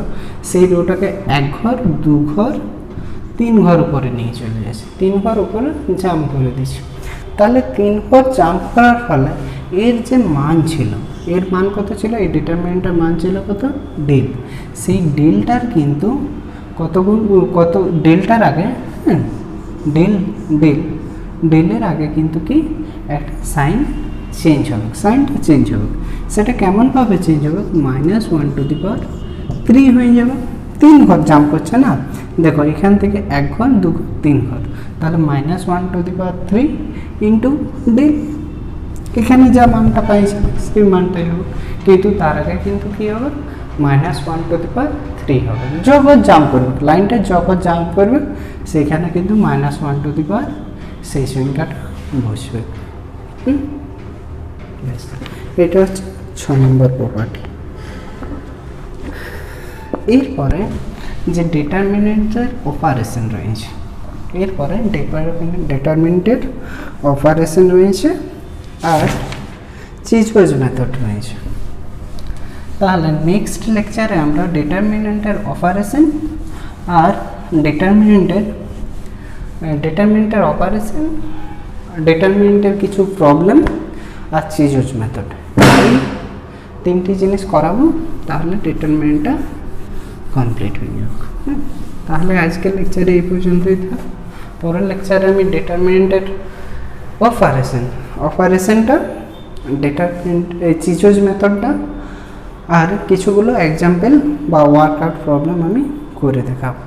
সেই রোটাকে 1 ঘর 2 ঘর 3 ঘর উপরে নিয়ে চলে যাচ্ছে, 3 ঘর উপরে জাম্প করে দিচ্ছি। তাহলে 3 ঘর জাম্প করার ফলে এর যে মান ছিল, এর মান কত ছিল, এই ডিটারমিনেন্টের মান ছিল কত ডেল, সেই ডেলটার কিন্তু কত ডেলটার আগে, হ্যাঁ, ডেলের আগে কিন্তু কি একটা সাইনটা চেঞ্জ হবে, সেটা কেমনভাবে চেঞ্জ হবে, -1 টু দি পাওয়ার 3 হয়ে যাবে, 3 ঘর জাম্প করছে না, দেখো এখান থেকে 1 ঘর 2 ঘর 3 ঘর, তাহলে -1 to the power 3 into del, এখানে যা মানটা পাইছে সেই মানটাই হবে, কিন্তু তার আগে কিন্তু কী হবে -1 টু দি পাওয়ার 3 হবে, যখন জাম্প করবে লাইনটা যখন জাম্প করবে সেখানে কিন্তু -1 টু দি পাওয়ার সেই সংখ্যাটা বসবে। এটা হচ্ছে 6 নম্বর প্রপার্টি। এরপরে যে ডিটারমিনেন্টের অপারেশন রয়েছে, আর চিজ-ওয়াইজ মেথড রয়েছে। তাহলে নেক্সট লেকচারে আমরা ডিটারমিনেন্টের অপারেশন আর ডিটারমিনেন্টের কিছু প্রবলেম আর চিজ-ওয়াইজ মেথড, এই 3টি জিনিস করাবো, তাহলে ডিটারমিনেন্টটা কমপ্লিট হয়ে যাবে। তাহলে আজকের লেকচারে এই পর্যন্তই থাক, পরের লেকচারে আমি ডিটারমিনেন্টের অপারেশনটা চিজ-ওয়াইজ মেথডটা আর কিছুগুলো এক্সাম্পল বা ওয়ার্কআউট প্রবলেম আমি করে দেখাবো।